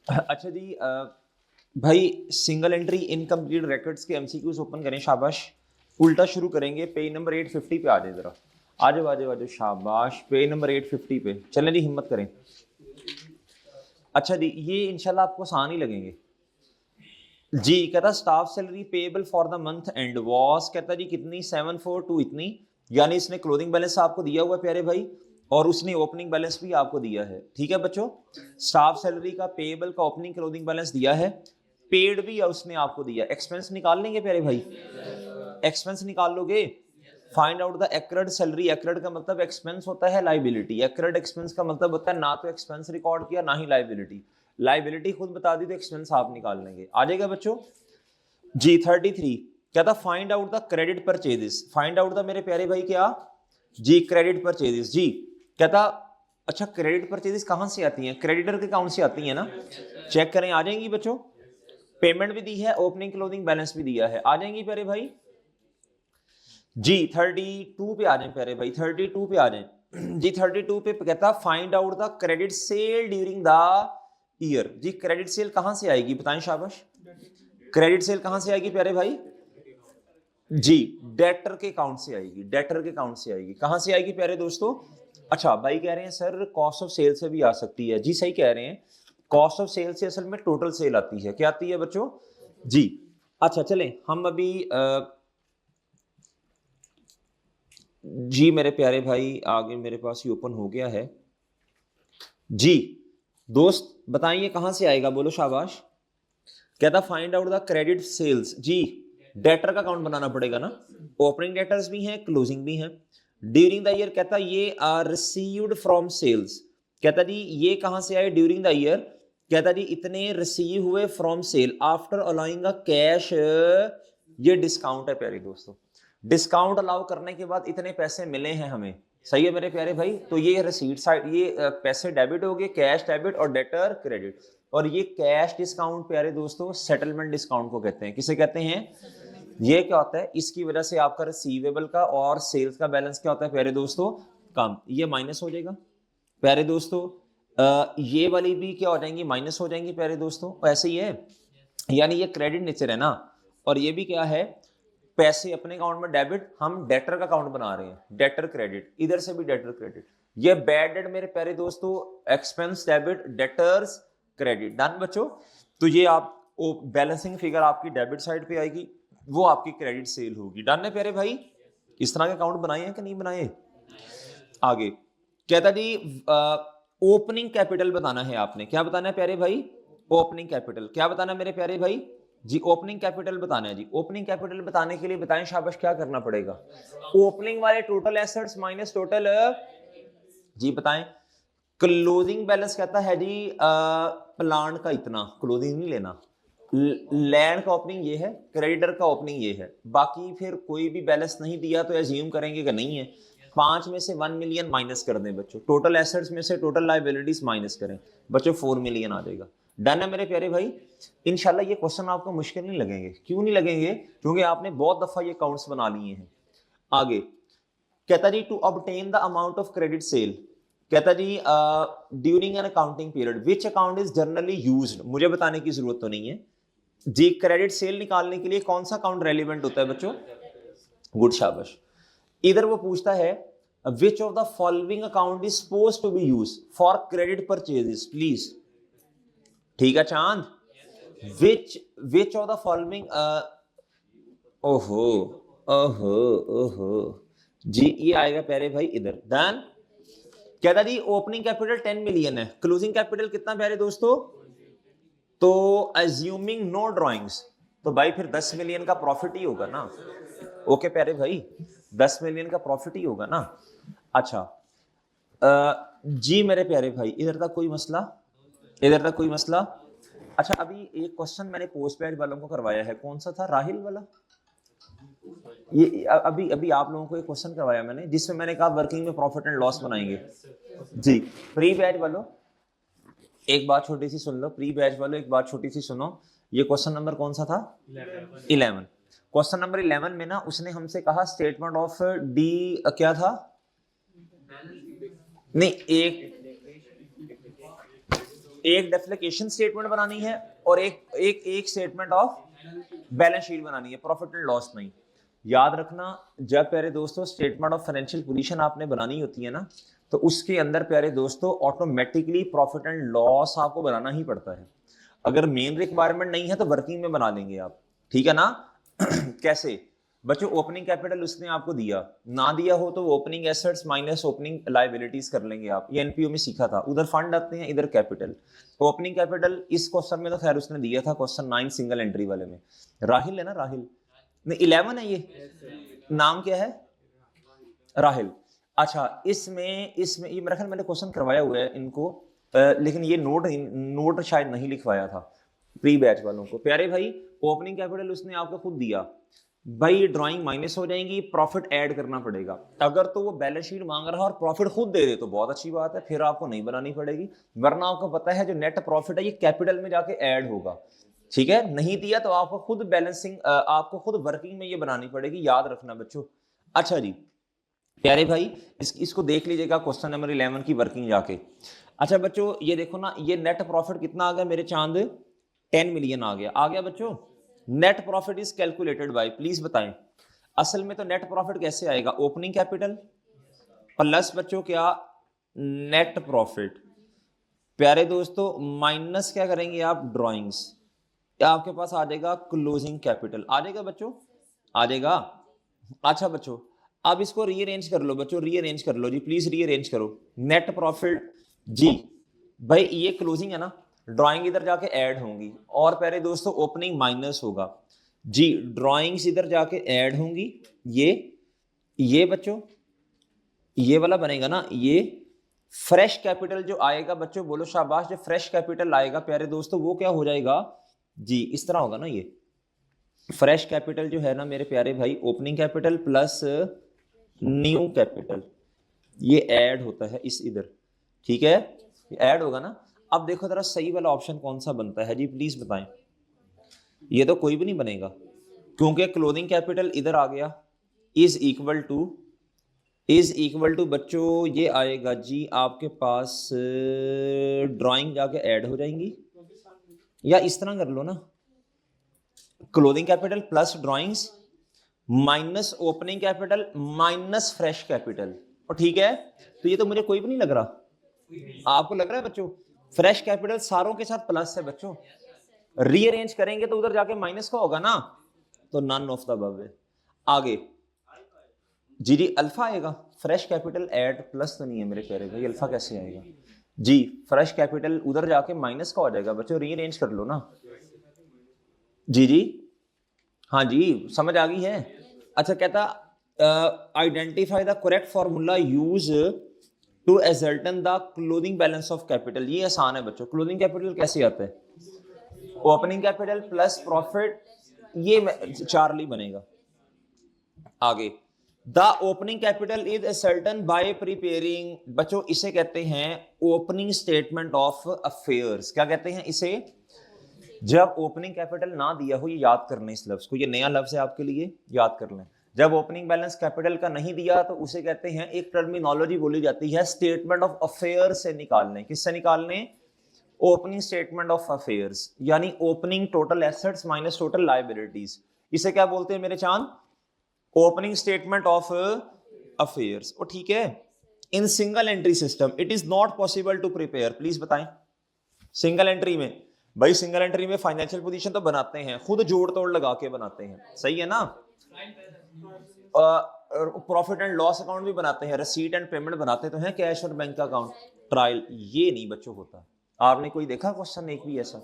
अच्छा जी, भाई single entry incomplete records के एमसीक्यूज ओपन करें, शाबाश। उल्टा शुरू करेंगे, पेज नंबर 850 पे आ जाए जरा। आ जाओ आ जाओ आ जाओ, शाबाश। पेज नंबर 850 पे चलें जी, हिम्मत करें। अच्छा जी, ये इंशाल्लाह आपको आसान ही लगेंगे जी। कहता staff salary payable for the month end was, कहता जी कितनी 742 इतनी, यानी इसने क्लोजिंग बैलेंस आपको दिया हुआ प्यारे भाई, और उसने ओपनिंग बैलेंस भी आपको दिया है। ठीक है बच्चों, स्टाफ सैलरी का पेएबल का ओपनिंग क्लोजिंग बैलेंस दिया है, पेड भी उसने आपको दिया। एक्सपेंस निकाल लेंगे प्यारे भाई, एक्सपेंस निकाल लोगे। Find out the accrued salary. Accrued का मतलब एक्सपेंस होता है लाइबिलिटी, एक्रेड एक्सपेंस का मतलब होता है ना तो एक्सपेंस रिकॉर्ड किया ना ही लाइबिलिटी। लाइबिलिटी खुद बता दी तो एक्सपेंस आप निकाल लेंगे। आ जाएगा बच्चों जी। 33 कहता find out the credit purchases. Find out the मेरे प्यारे भाई क्या जी, क्रेडिट परचेजेस जी। कहता अच्छा क्रेडिट परचेजेस कहां से आती हैं? क्रेडिटर के अकाउंट से आती हैं ना, चेक करें आ जाएंगी बच्चों। पेमेंट भी दी है, ओपनिंग क्लोजिंग बैलेंस भी दिया है, आ जाएंगी प्यारे भाई जी। 32 पे आ जाए प्यारे भाई, 32 पे आ जाए जी। 32 पे कहता find out the credit sale during the year. जी क्रेडिट सेल कहां से आएगी बताएं, शाबाश। क्रेडिट सेल कहां से आएगी प्यारे भाई जी? डेटर के अकाउंट से आएगी, डेटर के अकाउंट से आएगी। कहां से आएगी प्यारे दोस्तों? अच्छा भाई कह रहे हैं सर कॉस्ट ऑफ सेल से भी आ सकती है। जी सही कह रहे हैं, कॉस्ट ऑफ सेल से असल में टोटल सेल आती है। क्या आती है बच्चों जी? अच्छा चलें हम अभी जी मेरे प्यारे भाई आगे मेरे पास ही ओपन हो गया है जी। दोस्त बताइए कहां से आएगा, बोलो शाबाश। कहता find out the credit sales जी। डेटर का अकाउंट बनाना पड़ेगा ना, ओपनिंग डेटर्स भी हैं क्लोजिंग भी हैं। ड्यूरिंग द ईयर कहता ये आर रिसीव्ड फ्रॉम सेल्स। कहता जी ये कहां से आए ड्यूरिंग द ईयर? कहता जी इतने रिसीव हुए from sale after allowing cash. ये डिस्काउंट है प्यारे दोस्तों, डिस्काउंट अलाउ करने के बाद इतने पैसे मिले हैं हमें। सही है मेरे प्यारे भाई, तो ये रिसीट साइड, ये पैसे डेबिट हो गए, कैश डेबिट और डेटर क्रेडिट। और ये कैश डिस्काउंट प्यारे दोस्तों सेटलमेंट डिस्काउंट को कहते हैं। किसे कहते हैं? ये क्या होता है, इसकी वजह से आपका रिसीवेबल का और सेल्स का बैलेंस क्या होता है प्यारे दोस्तों, कम। ये माइनस हो जाएगा प्यारे दोस्तों। ये वाली भी क्या हो जाएंगी, माइनस हो जाएंगी प्यारे दोस्तों। ऐसे ही है, यानी ये क्रेडिट नेचर है ना। और ये भी क्या है, पैसे अपने अकाउंट में डेबिट, हम डेटर का अकाउंट बना रहे हैं, डेटर क्रेडिट, इधर से भी डेटर क्रेडिट। ये बैड डेट मेरे प्यारे दोस्तों, expense debit debtors credit. Done बच्चों, तो ये आप बैलेंसिंग फिगर आपकी डेबिट साइड पे आएगी, वो आपकी क्रेडिट सेल होगी। डन है प्यारे भाई, इस तरह के अकाउंट बनाए हैं कि नहीं बनाए? आगे कहता जी ओपनिंग कैपिटल बताना है आपने। क्या बताना है प्यारे भाई? Opening capital. क्या बताना है मेरे प्यारे भाई जी? ओपनिंग कैपिटल बताना है जी। ओपनिंग कैपिटल बताने के लिए बताएं शाबाश क्या करना पड़ेगा? ओपनिंग वाले टोटल एसेट्स माइनस टोटल जी बताएं। क्लोजिंग बैलेंस कहता है जी प्लांट का इतना, क्लोजिंग नहीं लेना। लैंड का ओपनिंग ये है, क्रेडिटर का ओपनिंग ये है, बाकी फिर कोई भी बैलेंस नहीं दिया तो एज्यूम करेंगे कि नहीं है। 5 में से 1 मिलियन माइनस कर दें बच्चों, टोटल एसेट्स में से टोटल लाइबिलिटीज माइनस करें बच्चों, 4 मिलियन आ जाएगा। डन है मेरे प्यारे भाई। इंशाल्लाह ये क्वेश्चन आपको मुश्किल नहीं लगेंगे। क्यों नहीं लगेंगे? क्योंकि आपने बहुत दफा ये अकाउंट्स बना लिए हैं। आगे कहता G to obtain the amount of credit sale. कहता G during an accounting period which account is generally used. मुझे बताने की जरूरत तो नहीं है जी। क्रेडिट सेल निकालने के लिए कौन सा अकाउंट रेलिवेंट होता है बच्चों? गुड शाबाश। इधर वो पूछता है which of the following account is suppose to be use for credit purchases please. ठीक है चांद, विच ऑफ द फॉलोइंग, ओहो ओहो ओहो जी, ये आएगा प्यारे भाई इधर। डन। कहता जी ओपनिंग कैपिटल 10 मिलियन है, क्लोजिंग कैपिटल कितना प्यारे दोस्तों? तो अज्यूमिंग नो ड्राइंग्स, तो भाई फिर 10 मिलियन का प्रॉफिट ही होगा ना। ओके प्यारे भाई, 10 मिलियन का प्रॉफिट ही होगा ना। अच्छा जी मेरे प्यारे भाई, इधर तक कोई मसला? इधर तक कोई मसला? अच्छा अभी एक क्वेश्चन मैंने पोस्ट ग्रेड वालों को करवाया है, कौन सा था, राहिल वाला? ये अभी अभी आप लोगों को एक क्वेश्चन करवाया मैंने जिसमें मैंने कहा वर्किंग में प्रॉफिट एंड लॉस बनाएंगे जी। प्री बैच वालों एक बात छोटी सी सुन लो, प्री बैच वालों एक बात छोटी सी सुनो। ये क्वेश्चन नंबर कौन सा था? 11। क्वेश्चन नंबर 11 में ना उसने हमसे कहा स्टेटमेंट ऑफ डी, क्या था? नहीं एक एक डेफिनेशन स्टेटमेंट बनानी है और एक स्टेटमेंट ऑफ बैलेंस शीट बनानी है, प्रॉफिट एंड लॉस नहीं। याद रखना, जब प्यारे दोस्तों स्टेटमेंट ऑफ फाइनेंशियल पोजीशन आपने बनानी होती है ना, तो उसके अंदर प्यारे दोस्तों ऑटोमेटिकली प्रॉफिट एंड लॉस आपको बनाना ही पड़ता है। अगर मेन रिक्वायरमेंट नहीं है तो वर्किंग में बना लेंगे आप, ठीक है ना। कैसे बच्चों, ओपनिंग कैपिटल उसने आपको दिया, ना दिया हो तो opening assets minus opening liabilities कर लेंगे आप, ये एनपीओ में सीखा था। उधर फंड आते हैं, इधर कैपिटल। ओपनिंग कैपिटल इस क्वेश्चन में तो खैर उसने दिया था, क्वेश्चन 9 सिंगल एंट्री वाले में। राहिल है ना, राहिल नहीं 11 है ये, नाम क्या है, राहिल। अच्छा, इसमें ये मेरा ख्याल मैंने क्वेश्चन करवाया हुआ है इनको, लेकिन ये नोट शायद नहीं लिखवाया था प्री बैच वालों को। प्यारे भाई, ओपनिंग कैपिटल उसने आपको खुद दिया भाई, ड्राइंग माइनस हो जाएंगी, प्रॉफिट ऐड करना पड़ेगा। अगर तो वो बैलेंस शीट मांग रहा है और प्रॉफिट खुद दे दे तो बहुत अच्छी बात है, फिर आपको नहीं बनानी पड़ेगी। वरना आपको पता है जो नेट प्रॉफिट है ये कैपिटल में जाके ऐड होगा, ठीक है। नहीं दिया तो आपको खुद बैलेंसिंग, आपको खुद वर्किंग में ये बनानी पड़ेगी, याद रखना बच्चों। अच्छा जी प्यारे भाई, इसको देख लीजिएगा क्वेश्चन नंबर 11 की वर्किंग जाके। अच्छा बच्चों ये देखो ना, ये नेट प्रॉफिट कितना आ गया मेरे चांद, 10 मिलियन आ गया बच्चों। Net profit is calculated by, please बताएं असल में तो नेट प्रॉफिट कैसे आएगा, ओपनिंग कैपिटल प्लस बच्चों क्या, नेट प्रॉफिट प्यारे दोस्तों माइनस क्या करेंगे आप, ड्राइंग्स, क्या आपके पास आ जाएगा क्लोजिंग कैपिटल, आ जाएगा बच्चों, आ जाएगा। अच्छा बच्चों अब इसको रीअरेंज कर लो बच्चों, रीअरेंज कर लो जी प्लीज, रीअरेंज करो। नेट प्रॉफिट जी भाई, ये क्लोजिंग है ना, ड्राइंग इधर जाके ऐड होंगी, और प्यारे दोस्तों ओपनिंग माइनस होगा जी, ड्राइंग्स इधर जाके ऐड होंगी। ये बच्चों ये वाला बनेगा ना, ये फ्रेश कैपिटल जो आएगा बच्चों, बोलो शाबाश, जो फ्रेश कैपिटल आएगा प्यारे दोस्तों वो क्या हो जाएगा जी, इस तरह होगा ना। ये फ्रेश कैपिटल जो है ना मेरे प्यारे भाई, opening capital plus new capital, ये ऐड होता है इस इधर, ठीक है, ये ऐड होगा ना। अब देखो जरा सही वाला ऑप्शन कौन सा बनता है जी, प्लीज बताएं। ये तो कोई भी नहीं बनेगा, क्योंकि क्लोजिंग कैपिटल इधर आ गया, इज इक्वल टू बच्चों ये आएगा जी आपके पास, ड्राइंग जाके ऐड हो जाएंगी, या इस तरह कर लो ना, closing capital plus drawings minus opening capital minus fresh capital, और ठीक है। तो ये तो मुझे कोई भी नहीं लग रहा, आपको लग रहा है बच्चों, फ्रेश कैपिटल सारों के साथ प्लस है बच्चों, रीअरेंज करेंगे तो उधर जाके माइनस का होगा ना, तो नन ऑफ द अबव है। आगे जी अल्फा आएगा, फ्रेश कैपिटल ऐड प्लस तो नहीं है मेरे प्यारे भाई, अल्फा कैसे आएगा जी, फ्रेश कैपिटल उधर जाके माइनस का हो जाएगा बच्चों, रीअरेंज कर लो ना जी हाँ जी, समझ आ गई है। अच्छा कहता identify the correct formula use to ascertain the closing balance of capital, ये आसान है बच्चों। क्लोजिंग कैपिटल कैसे आता है, ओपनिंग कैपिटल प्लस प्रॉफिट, ये चार्ली बनेगा। आगे the opening capital is ascertain by preparing, बच्चों इसे कहते हैं ओपनिंग स्टेटमेंट ऑफ अफेयर्स, क्या कहते हैं इसे, जब ओपनिंग कैपिटल ना दिया हो, ये याद करना इस लफ्ज को, ये नया लफ्ज है आपके लिए, याद कर लें। जब ओपनिंग बैलेंस कैपिटल का नहीं दिया तो उसे कहते हैं, एक टर्मिनोलॉजी बोली जाती है स्टेटमेंट ऑफ अफेयर्स से निकालने, किससे निकालने, ओपनिंग स्टेटमेंट ऑफ अफेयर्स, यानी opening total assets minus total liabilities, इसे क्या बोलते हैं मेरे चांद, ओपनिंग स्टेटमेंट ऑफ अफेयर्स। और ठीक है, in single entry system it is not possible to prepare, please बताएं सिंगल एंट्री में, भाई सिंगल एंट्री में फाइनेंशियल पोजीशन तो बनाते हैं, खुद जोड़ तोड़ लगा के बनाते हैं, सही है ना, प्रॉफिट एंड लॉस अकाउंट भी बनाते हैं, रिसीट एंड पेमेंट बनाते तो हैं, कैश और बैंक का अकाउंट, ट्रायल, ये नहीं बच्चों होता। आपने कोई देखा क्वेश्चन एक भी ऐसा,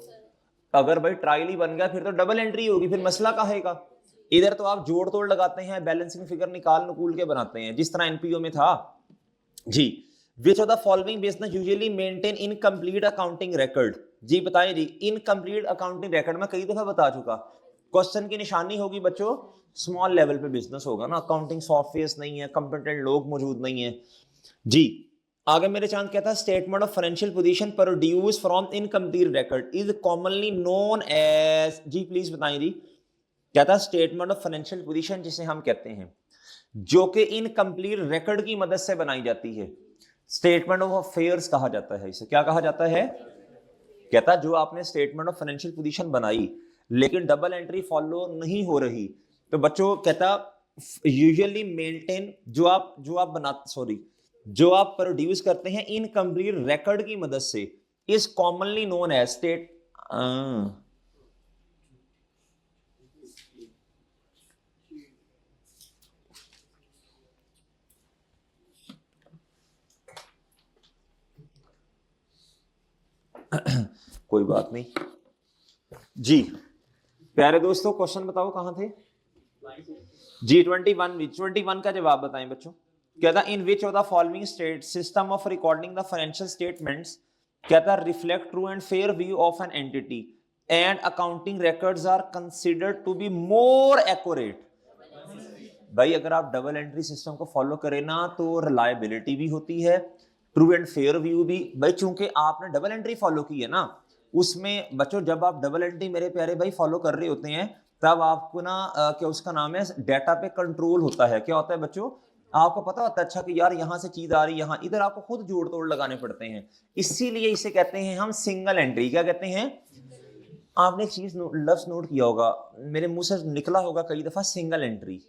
अगर भाई ट्रायल ही बन गया फिर तो डबल एंट्री होगी, फिर मसला कहेगा। इधर तो आप जोड़ तोड़ लगाते हैं, बैलेंसिंग फिगर निकाल नकूल के बनाते हैं, जिस तरह एनपीओ में था जी। Which of the following business usually maintain incomplete accounting record, जी बताएं जी, इनकम्प्लीट अकाउंटिंग रिकॉर्ड मैं कई दफा बता चुका, क्वेश्चन की निशानी होगी बच्चों, स्मॉल लेवल पे बिजनेस होगा ना, अकाउंटिंग सॉफ्टवेयर नहीं है, कंपिटेंट लोग मौजूद नहीं है जी। आगे मेरे चांद कहता है statement of financial position produce from incomplete record is commonly known as, जी प्लीज बताएं जी, कहता है स्टेटमेंट ऑफ फाइनेंशियल पोजीशन जिसे हम कहते हैं, जो कि इनकम्प्लीट रिकॉर्ड की मदद से बनाई जाती है, स्टेटमेंट ऑफ अफेयर्स कहा जाता है, इसे क्या कहा जाता है, कहता जो आपने स्टेटमेंट ऑफ फाइनेंशियल पोजीशन बनाई लेकिन डबल एंट्री फॉलो नहीं हो रही, तो बच्चों कहता यूजुअली मेंटेन जो आप बनाते जो आप प्रोड्यूस करते हैं इनकम्प्लीट रिकॉर्ड की मदद से is commonly known as state. कोई बात नहीं जी। प्यारे दोस्तों क्वेश्चन बताओ कहां थे जी। 21 का जवाब बताएं बच्चों। कहता in which of the following state system of recording the financial statements कहता reflect true and fair view of an entity and accounting records are considered to be more accurate. भाई अगर आप डबल एंट्री सिस्टम को follow करें ना तो reliability भी होती है, ट्रू एंड फेयर व्यू भी। भाई चूंकि आपने डबल एंट्री फॉलो की है ना, उसमें बच्चों जब आप डबल एंट्री मेरे प्यारे भाई फॉलो कर रहे होते हैं तब आपको ना क्या उसका नाम है डेटा पे कंट्रोल होता है। क्या होता है बच्चों, आपको पता होता है अच्छा कि यार यहां से चीज आ रही है, यहाँ इधर आपको खुद जोड़ तोड़ लगाने पड़ते हैं। इसीलिए इसे कहते हैं हम सिंगल एंट्री। क्या कहते हैं? आपने एक चीज लफ्ज नोट किया होगा, मेरे मुंह से निकला होगा कई दफा सिंगल एंट्री।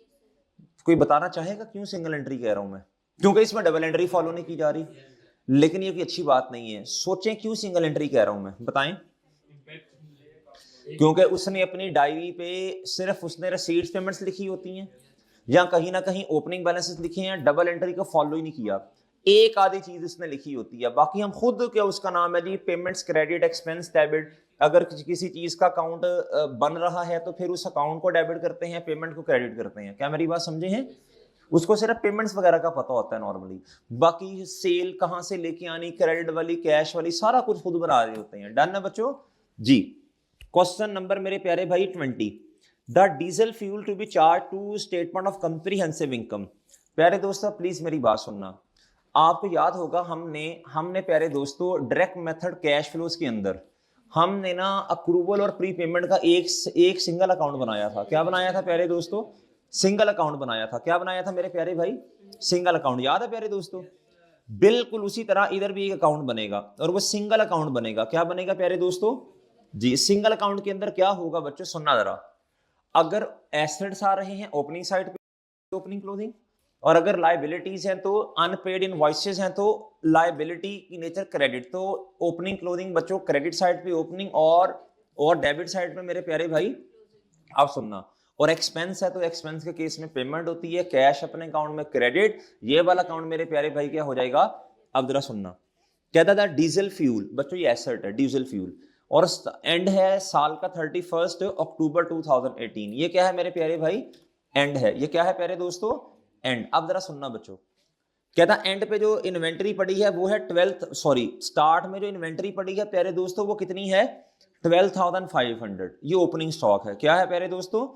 कोई बताना चाहेगा क्यों सिंगल एंट्री कह रहा हूं मैं? क्योंकि इसमें डबल एंट्री फॉलो नहीं की जा रही। लेकिन ये कोई अच्छी बात नहीं है। सोचें क्यों सिंगल एंट्री कह रहा हूं मैं, बताएं। क्योंकि उसने अपनी डायरी पे सिर्फ उसने रसीट्स पेमेंट्स लिखी होती हैं या कहीं ना कहीं ओपनिंग बैलेंसेस लिखे हैं, डबल एंट्री को फॉलो ही नहीं किया। एक आधी चीज इसने लिखी होती है, बाकी हम खुद क्या उसका नाम है जी पेमेंट्स क्रेडिट एक्सपेंस डेबिट। अगर किसी चीज का अकाउंट बन रहा है तो फिर उस अकाउंट को डेबिट करते हैं, पेमेंट को क्रेडिट करते हैं। क्या मेरी बात समझे हैं? उसको सिर्फ पेमेंट्स वगैरह का पता होता है नॉर्मली, बाकी सेल कहां से लेके आनी, क्रेडिट वाली कैश वाली सारा कुछ खुद बना रहे होते हैं। डन है बच्चों जी। क्वेश्चन नंबर मेरे प्यारे भाई 20, the diesel fuel to be charge to statement of comprehensive income. प्यारे दोस्तों प्लीज मेरी बात सुनना। आपको याद होगा हमने प्यारे दोस्तों डायरेक्ट मेथड कैश फ्लोज के अंदर हमने ना अप्रूवल और प्री पेमेंट का एक सिंगल अकाउंट बनाया था। क्या बनाया था प्यारे दोस्तों? सिंगल अकाउंट बनाया था। क्या बनाया था मेरे प्यारे भाई? Single account. याद है प्यारे दोस्तों? बिल्कुल उसी तरह इधर भी एक अकाउंट बनेगा और वो सिंगल अकाउंट बनेगा। क्या बनेगा प्यारे दोस्तों जी? सिंगल अकाउंट के अंदर क्या होगा बच्चों, सुनना जरा। अगर एसेट्स आ रहे हैं ओपनिंग साइड पे ओपनिंग क्लोजिंग, और अगर लायबिलिटीज हैं तो अनपेड इनवॉइसेस हैं तो लायबिलिटी की नेचर क्रेडिट। तो ओपनिंग क्लोजिंग बच्चों क्रेडिट साइड पे ओपनिंग और डेबिट साइड पे मेरे प्यारे भाई आप सुनना। और एक्सपेंस है तो एक्सपेंस के केस में पेमेंट होती है, कैश अपने अकाउंट में क्रेडिट। ये वाला अकाउंट मेरे प्यारे भाई क्या हो जाएगा? अब जरा सुनना। कहता था डीजल फ्यूल बच्चों ये एसेट है डीजल फ्यूल, और एंड है साल का 31 अक्टूबर 2018। ये क्या है मेरे प्यारे भाई? एंड है। ये क्या है प्यारे दोस्तों? एंड। अब जरा सुनना बच्चों। कहता एंड पे जो इन्वेंट्री पड़ी है वो है स्टार्ट में जो इन्वेंट्री पड़ी है प्यारे दोस्तों वो कितनी है? 12,500। ये ओपनिंग स्टॉक है। क्या है प्यारे दोस्तों?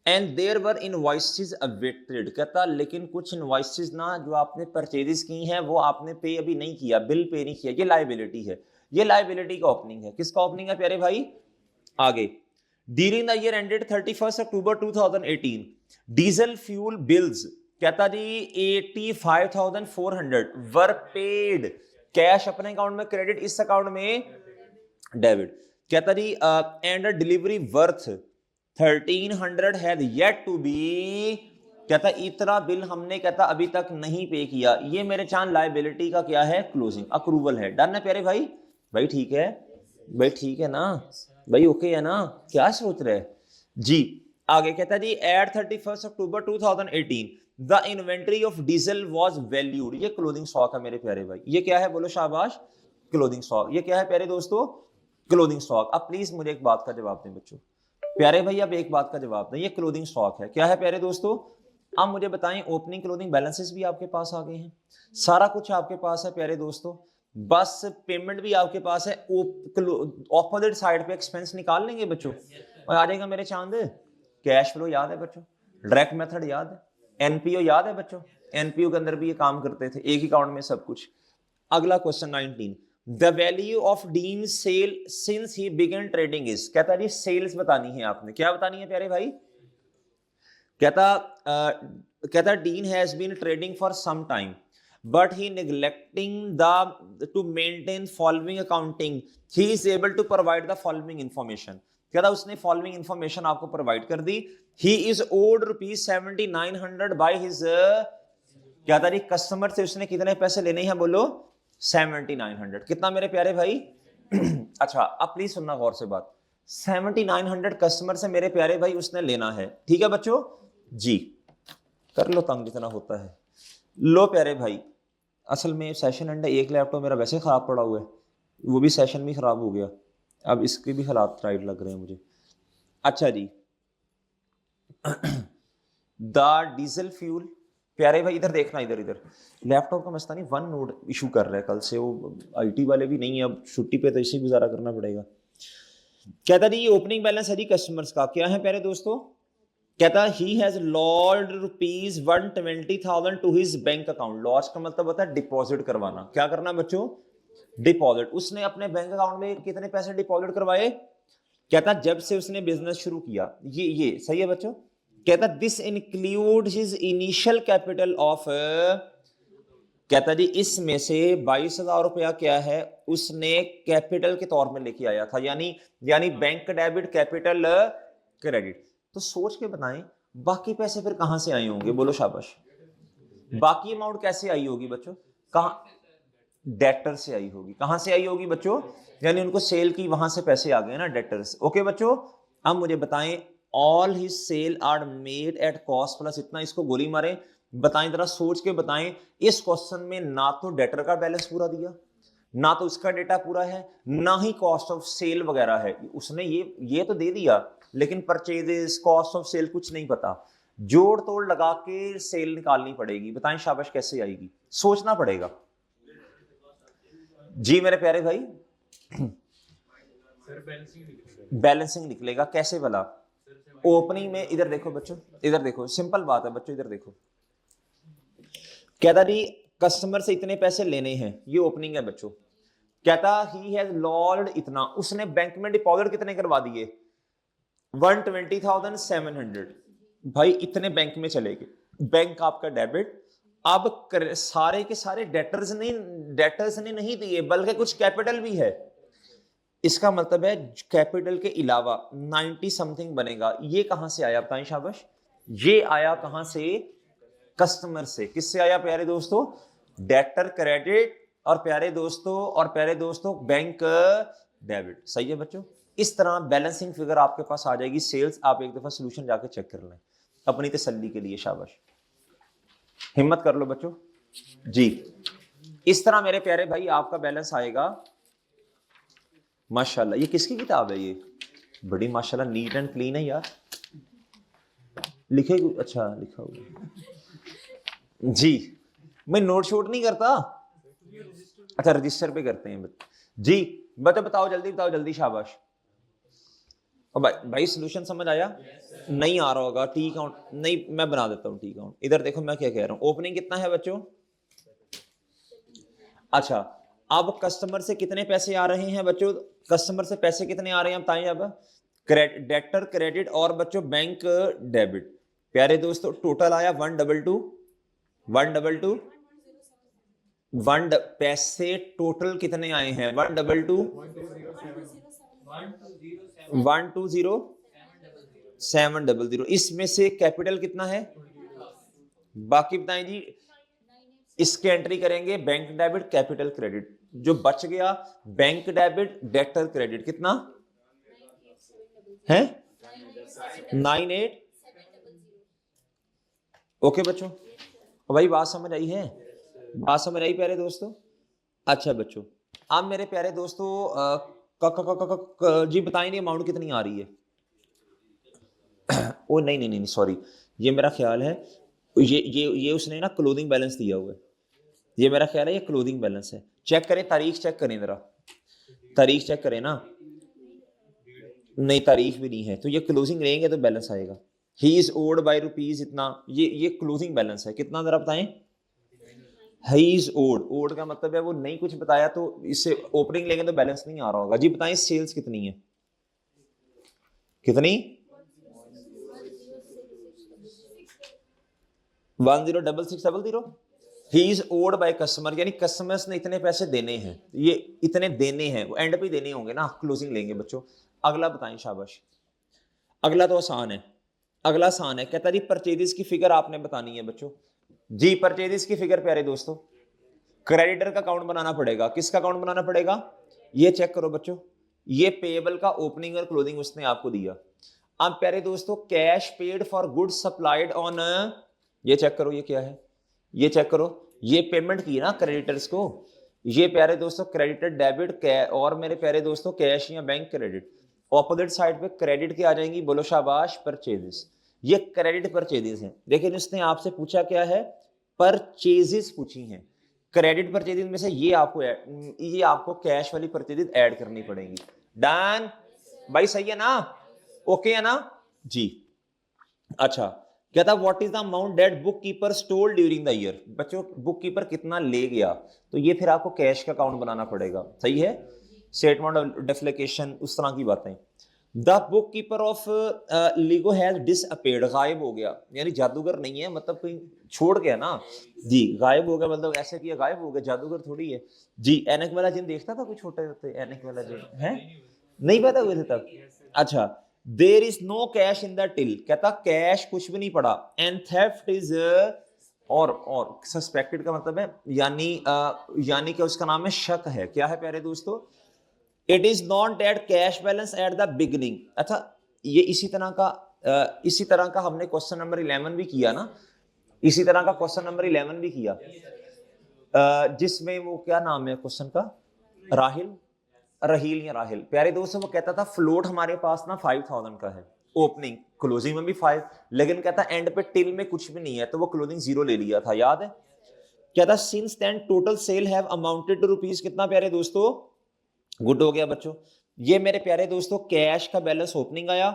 And there were invoices awaited. कहता लेकिन कुछ इनवॉइसेस ना जो आपने परचेजेस की हैं वो आपने पे अभी नहीं किया, बिल पे नहीं किया। ये लायबिलिटी है। ये लायबिलिटी का ओपनिंग है। किसका ओपनिंग है प्यारे भाई? आगे during the year ended 31 October 2018 diesel fuel bills कहता जी 85,400 वर पेड कैश अपने अकाउंट में क्रेडिट, इस अकाउंट में डेबिट। कहता जी and delivery worth 1300 has yet to be. कहता इतना बिल हमने कहता अभी तक नहीं पे किया। ये मेरे चांद लायबिलिटी का क्या है? क्लोजिंग अक्रूवल है। डन है प्यारे भाई? भाई ठीक है, भाई ठीक है ना भाई? ओके है ना? क्या सोच रहे जी? आगे कहता जी at 31 October 2018 the inventory of diesel was valued. ये क्लोजिंग स्टॉक है मेरे प्यारे भाई। ये क्या है? बोलो शाबाश। Closing stock. ये क्या है प्यारे दोस्तों? Closing stock. अब प्लीज मुझे एक बात का जवाब दें बच्चों, प्यारे भाई अब एक बात का जवाब दें। ये क्लोजिंग स्टॉक है। क्या है प्यारे दोस्तों? अब मुझे बताएं ओपनिंग क्लोजिंग बैलेंसेस भी आपके पास आ गए हैं, सारा कुछ आपके पास है प्यारे दोस्तों, बस पेमेंट भी आपके पास है। ऑपोजिट साइड पे एक्सपेंस निकाल लेंगे बच्चों और आ जाएगा मेरे चांद। कैश फ्लो याद है बच्चों? डायरेक्ट मेथड याद है? एनपीओ याद है बच्चों? एनपीओ के अंदर भी ये काम करते थे, एक ही अकाउंट में सब कुछ। अगला question 19, the value of Dean sale since he began trading is. कहता जी सेल्स बतानी है आपने। क्या बतानी है प्यारे भाई? कहता Dean has been trading for some time but he neglecting the to maintain following accounting, he is able to provide the following information। क्या था, उसने फॉलोइंग इंफॉर्मेशन आपको प्रोवाइड कर दी। He is owed ₹7900 by his, क्या था जी, customer से उसने कितने पैसे लेने हैं, बोलो 7900। कितना मेरे प्यारे भाई? अच्छा अब प्लीज सुनना गौर से बात, 7900 कस्टमर से मेरे प्यारे भाई उसने लेना है, ठीक है बच्चों जी। कर लो तंग जितना होता है। लो प्यारे भाई, असल में सेशन एंड एक लैपटॉप मेरा वैसे खराब पड़ा हुआ है, वो भी सेशन में खराब हो गया, अब इसके भी हालात राइट लग रहे हैं मुझे। अच्छा जी, द डीजल फ्यूल, प्यारे भाई इधर देखना, इधर इधर लैपटॉप का मस्ता नहीं, वन नोड इशू कर रहा है कल से, वो आईटी वाले भी नहीं है, अब छुट्टी पे तो इसी गुजारा करना पड़ेगा। कहता जी ये ओपनिंग बैलेंस है जी कस्टमर्स का, क्या है प्यारे दोस्तों? कहता he has lodged ₹120,000 to his bank account. Lodge का मतलब होता है डिपॉजिट करवाना, क्या करना बच्चों? डिपॉजिट। उसने अपने बैंक अकाउंट में कितने पैसे डिपॉजिट करवाए? कहता जब से उसने बिजनेस शुरू किया, ये सही है बच्चों। कहता this include his initial capital of, कहता जी इसमें से 22,000 रुपया क्या है उसने कैपिटल के तौर में लेके आया था, यानी बैंक डेबिट कैपिटल क्रेडिट। तो सोच के बताएं बाकी पैसे फिर कहां से आए होंगे, बोलो शाबाश। बाकी अमाउंट कैसे आई होगी बच्चों? कहां? डेटर से आई होगी। कहां से आई होगी बच्चों? यानी उनको सेल की, वहां से पैसे आ गए ना, डेटर्स। ओके बच्चों, अब मुझे बताएं all his sale are made at cost plus इतना, इसको गोली मारे, बताएं जरा सोच के बताएं। इस क्वेश्चन में ना तो डेटर का बैलेंस पूरा दिया, ना तो उसका डेटा पूरा है, ना ही कॉस्ट ऑफ सेल वगैरह है। उसने ये तो दे दिया, लेकिन परचेजेस, कॉस्ट ऑफ सेल कुछ नहीं पता। जोड़ तोड़ लगा के सेल निकालनी पड़ेगी। बताएं शाबाश कैसे आएगी? सोचना पड़ेगा जी मेरे प्यारे भाई। बैलेंसिंग निकलेगा कैसे भला? ओपनिंग में इधर देखो बच्चों, इधर देखो, सिंपल बात है बच्चों, इधर देखो। कहता जी कस्टमर से इतने पैसे लेने हैं, ये ओपनिंग है बच्चों। कहता ही हैज लॉल्ड इतना, उसने बैंक में डिपॉजिट कितने करवा दिए? 120,700। भाई इतने बैंक में चले गए, बैंक आपका डेबिट। अब सारे के सारे डेटर्स ने नहीं दिए, बल्कि कुछ कैपिटल भी है। इसका मतलब है कैपिटल के अलावा 90 समथिंग बनेगा। ये कहां से आया बताएं शाबाश? ये आया कहां से? कस्टमर से। किससे आया प्यारे दोस्तों? डेटर क्रेडिट, और प्यारे दोस्तों बैंक डेबिट। सही है बच्चों। इस तरह बैलेंसिंग फिगर आपके पास आ जाएगी। सेल्स आप एक दफा सोल्यूशन जाके चेक कर लें अपनी तसल्ली के लिए। शाबाश, हिम्मत कर लो बच्चों जी। इस तरह मेरे प्यारे भाई आपका बैलेंस आएगा। माशाल्लाह, ये किसकी किताब है? ये बड़ी माशाल्लाह नीट एंड क्लीन है यार। लिखे, अच्छा लिखा हुआ जी। मैं नोट शोट नहीं करता, अच्छा रजिस्टर पे करते हैं जी। बताओ जल्दी शाबाश। भाई सोल्यूशन समझ आया? नहीं आ रहा होगा टी काउंट, नहीं मैं बना देता हूं टी काउंट। इधर देखो मैं क्या कह रहा हूं। ओपनिंग कितना है बच्चों? अच्छा, अब कस्टमर से कितने पैसे आ रहे हैं बच्चों? कस्टमर से पैसे कितने आ रहे हैं बताइए। अब डेटर क्रेडिट और बच्चों बैंक डेबिट। प्यारे दोस्तों टोटल आया 122 पैसे टोटल कितने आए हैं? 122,700। इसमें से कैपिटल कितना है? बाकी बताएं जी। इसके एंट्री करेंगे बैंक डेबिट कैपिटल क्रेडिट। जो बच गया बैंक डेबिट डेटर क्रेडिट कितना है? 98। ओके बच्चों, भाई बात समझ आई है? बात समझ आई प्यारे दोस्तों? अच्छा बच्चों, अब मेरे प्यारे दोस्तों जी बताएंगे अमाउंट कितनी आ रही है? ओ नहीं सॉरी, ये मेरा ख्याल है ये उसने ना क्लोथिंग बैलेंस दिया हुआ है। ये मेरा ख्याल है ये क्लोथिंग बैलेंस है। चेक करें, तारीख चेक करें जरा, तारीख चेक करें ना। नहीं तारीख भी नहीं है, तो ये क्लोजिंग रहेंगे तो बैलेंस आएगा। He is owed by rupees इतना, ये क्लोजिंग बैलेंस है कितना जरा बताएं। ही इज ओड का मतलब है वो नहीं कुछ बताया तो इससे ओपनिंग लेंगे तो बैलेंस नहीं आ रहा होगा जी। बताएं सेल्स कितनी है? कितनी? 106600। He is owed by customer, यानी कस्टमर्स ने इतने पैसे देने हैं, ये इतने देने हैं, वो एंड पे देने होंगे ना, क्लोजिंग लेंगे बच्चों। अगला बताएं, शाबाश। अगला तो आसान है, अगला आसान है। कहता जी परचेजेस की फिगर आपने बतानी है बच्चों। जी परचेजेस की फिगर प्यारे दोस्तों, क्रेडिटर का अकाउंट बनाना पड़ेगा। किसका अकाउंट बनाना पड़ेगा? ये चेक करो बच्चों, ये पेएबल का ओपनिंग और क्लोजिंग उसने आपको दिया। अब प्यारे दोस्तों cash paid for goods supplied on, ये चेक करो ये क्या है, ये चेक करो, ये पेमेंट की ना क्रेडिटर्स को। ये प्यारे दोस्तों क्रेडिटर डेबिट और मेरे प्यारे दोस्तों कैश या बैंक क्रेडिट। ऑपोजिट साइड पे क्रेडिट की आ जाएंगी, बोलो शाबाश, परचेजेस। ये क्रेडिट परचेजेस हैं। लेकिन इसने आपसे पूछा क्या है? परचेजेस पूछी हैं। क्रेडिट परचेजेस में से ये आपको कैश वाली परचेजेस ऐड करनी पड़ेगी। डन भाई, सही है ना? ओके है ना जी? अच्छा, कहता what is the amount that bookkeeper stole during the year. बच्चों बुक कीपर कितना ले गया, तो ये फिर आपको कैश का अकाउंट बनाना पड़ेगा। सही है? स्टेटमेंट ऑफ डेफिकेशन, उस तरह की बातें। The book keeper of LIGO has disappeared, गायब हो गया, यानी जादूगर नहीं है, मतलब कोई छोड़ गया ना जी, गायब हो गया, मतलब ऐसे किया गायब हो गया, जादूगर थोड़ी है जी। एनक वाला जिन देखता था कोई छोटे होते, एनक वाला जिन है, नहीं पता हुए थे तब। अच्छा, there is no cash in the till, कहता कैश कुछ भी नहीं पड़ा। एंड थेफ्ट इज, और सस्पेक्टेड का मतलब है यानी कि उसका नाम है शक है। क्या है प्यारे दोस्तों? It is not that cash balance eight the beginning. अच्छा, ये इसी तरह का हमने क्वेश्चन नंबर 11 भी किया ना, इसी तरह का क्वेश्चन नंबर 11 भी किया, जिसमें वो क्या नाम है क्वेश्चन का, राहिल। प्यारे दोस्तों वो कहता था फ्लोट हमारे पास ना 5000 का है, ओपनिंग क्लोजिंग में भी 5, लेकिन कहता एंड पे टिल में कुछ भी नहीं है, तो वो क्लोजिंग 0 ले लिया था, याद है? कहता since then total sale have amounted to rupees कितना प्यारे दोस्तों? गुड हो गया बच्चों। ये मेरे प्यारे दोस्तों कैश का बैलेंस ओपनिंग आया।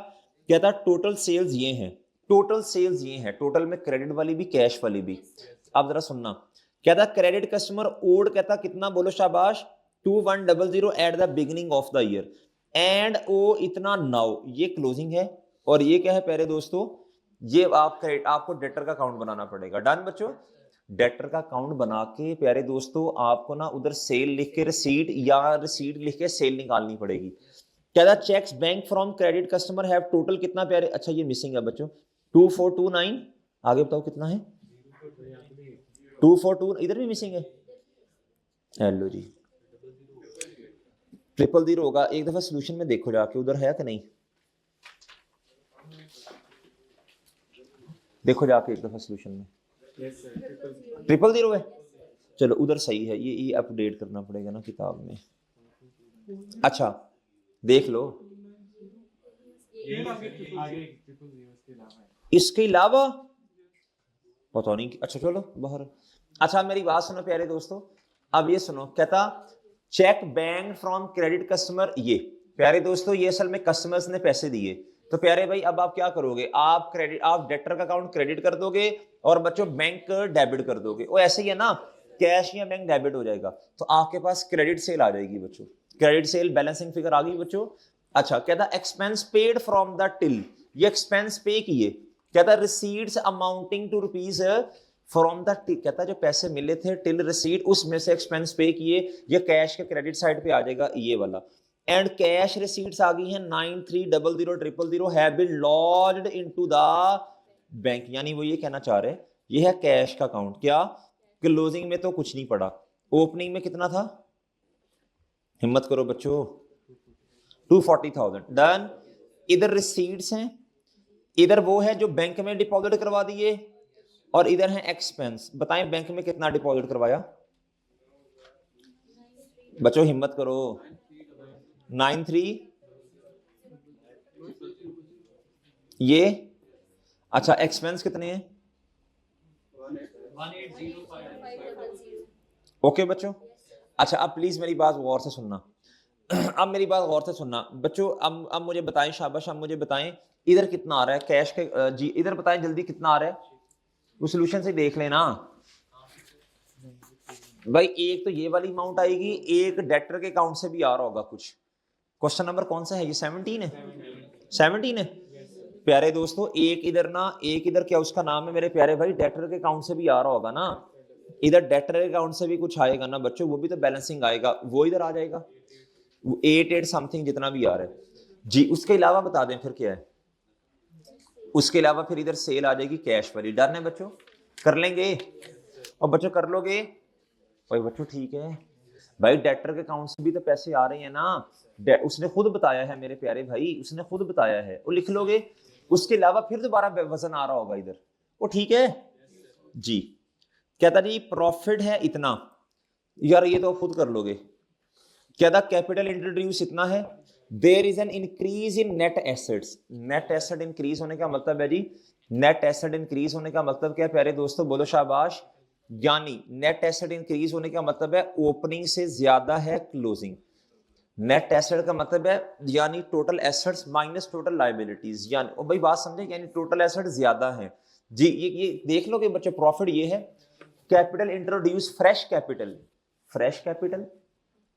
कहता टोटल सेल्स ये हैं, टोटल सेल्स ये हैं, टोटल में क्रेडिट वाली भी कैश वाली भी। अब जरा सुनना, कहता क्रेडिट कस्टमर ओड, कहता कितना, बोलो शाबाश, 2100 at the beginning of the year, and owe इतना नाउ, ये क्लोजिंग है। और ये क्या है प्यारे दोस्तों? ये आपको डेटर का अकाउंट बनाना पड़ेगा। डन बच्चों? डेटर का अकाउंट बना के प्यारे दोस्तों आपको ना उधर सेल लिख के रिसीट, या रिसीट लिख के सेल निकालनी पड़ेगी। क्या cheques bank from credit customer have total कितना प्यारे, अच्छा ये मिसिंग है बच्चों, 2429, आगे बताओ कितना है? 242, इधर भी मिसिंग है। हेलो जी, 000 होगा। एक दफा सोल्यूशन में देखो जाके उधर है कि नहीं, देखो जाके एक दफा सोल्यूशन में। 000 है, चलो उधर सही है। ये अपडेट करना पड़ेगा ना किताब में। अच्छा देख लो, इसके अलावा पता नहीं। अच्छा चलो बाहर। अच्छा मेरी बात सुनो प्यारे दोस्तों, अब ये सुनो, कहता cheque bank from credit customer. ये प्यारे दोस्तों ये असल में कस्टमर्स ने पैसे दिए, तो प्यारे भाई अब आप क्या करोगे? आप डेटर का अकाउंट क्रेडिट कर दोगे और बच्चों बैंक डेबिट कर दोगे। और ऐसे ही है ना, कैश या बैंक डेबिट हो जाएगा, तो आपके पास क्रेडिट सेल आ जाएगी बच्चों। क्रेडिट सेल बैलेंसिंग फिगर आ गई बच्चों। अच्छा कहता expense paid from the till, ये एक्सपेंस पे किए। कहता receipts amounting to rupees from the till, कहता जो पैसे मिले थे टिल रिसीट, उसमें से एक्सपेंस पे किए, ये कैश के क्रेडिट साइड पे आ जाएगा ये वाला। एंड कैश रिसीट्स आ गई हैं 930000 have been lodged into the bank, यानी वो ये कहना चाह रहे हैं ये है कैश का अकाउंट। क्या क्लोजिंग में तो कुछ नहीं पड़ा, ओपनिंग में कितना था? हिम्मत करो बच्चों, 240,000। डन। इधर रिसीट्स हैं, इधर वो है जो बैंक में डिपॉजिट करवा दिए, और इधर है एक्सपेंस। बताएं बैंक में कितना डिपॉजिट करवाया बच्चों? हिम्मत करो। 93 ये। अच्छा एक्सपेंस कितने हैं? ओके बच्चों। अच्छा अब प्लीज मेरी बात गौर से सुनना, अब मेरी बात गौर से सुनना बच्चों। अब मुझे बताएं, शाबाश, अब मुझे बताएं इधर कितना आ रहा है कैश के, जी इधर बताएं जल्दी कितना आ रहा है, उस सॉल्यूशन से देख लेना भाई। एक तो ये वाली अमाउंट आएगी, एक डेटर के अकाउंट से भी आ रहा होगा कुछ। क्वेश्चन नंबर कौन सा है ये? 17 है, 17 है प्यारे दोस्तों। एक इधर क्या उसका नाम है मेरे प्यारे भाई, डेटर के अकाउंट से भी आ रहा होगा ना इधर डेटर अकाउंट से भी कुछ आएगा ना बच्चों, वो भी तो बैलेंसिंग आएगा, वो इधर आ जाएगा, 88 समथिंग जितना भी आ रहा है जी। उसके अलावा बता दें फिर क्या है, उसके अलावा फिर इधर सेल आ जाएगी कैश वाली। डन है बच्चों, कर लेंगे? और बच्चों कर लोगे भाई? बच्चों ठीक है भाई, डेटर के अकाउंट से भी तो पैसे आ रहे हैं ना, उसने खुद बताया है मेरे प्यारे भाई, उसने खुद बताया है, वो लिख लोगे। उसके अलावा फिर दोबारा वजन आ रहा होगा इधर, वो ठीक है जी। कहता जी प्रॉफिट है इतना, यार ये तो खुद कर लोगे। कहता कैपिटल इंट्रोड्यूस इतना है, there is an increase in net assets. Net asset increase होने का मतलब है जी, नेट एसेट इंक्रीज होने का मतलब क्या है प्यारे दोस्तों, बोलो शाबाश। यानी नेट एसेट इंक्रीज होने का मतलब है ओपनिंग से ज्यादा है क्लोजिंग। नेट एसेट का मतलब है यानी total assets minus total liabilities, यानी ओ भाई बात समझे, यानी टोटल एसेट ज्यादा है जी। ये देख लो कि बच्चे प्रॉफिट ये है, capital introduce fresh capital, fresh capital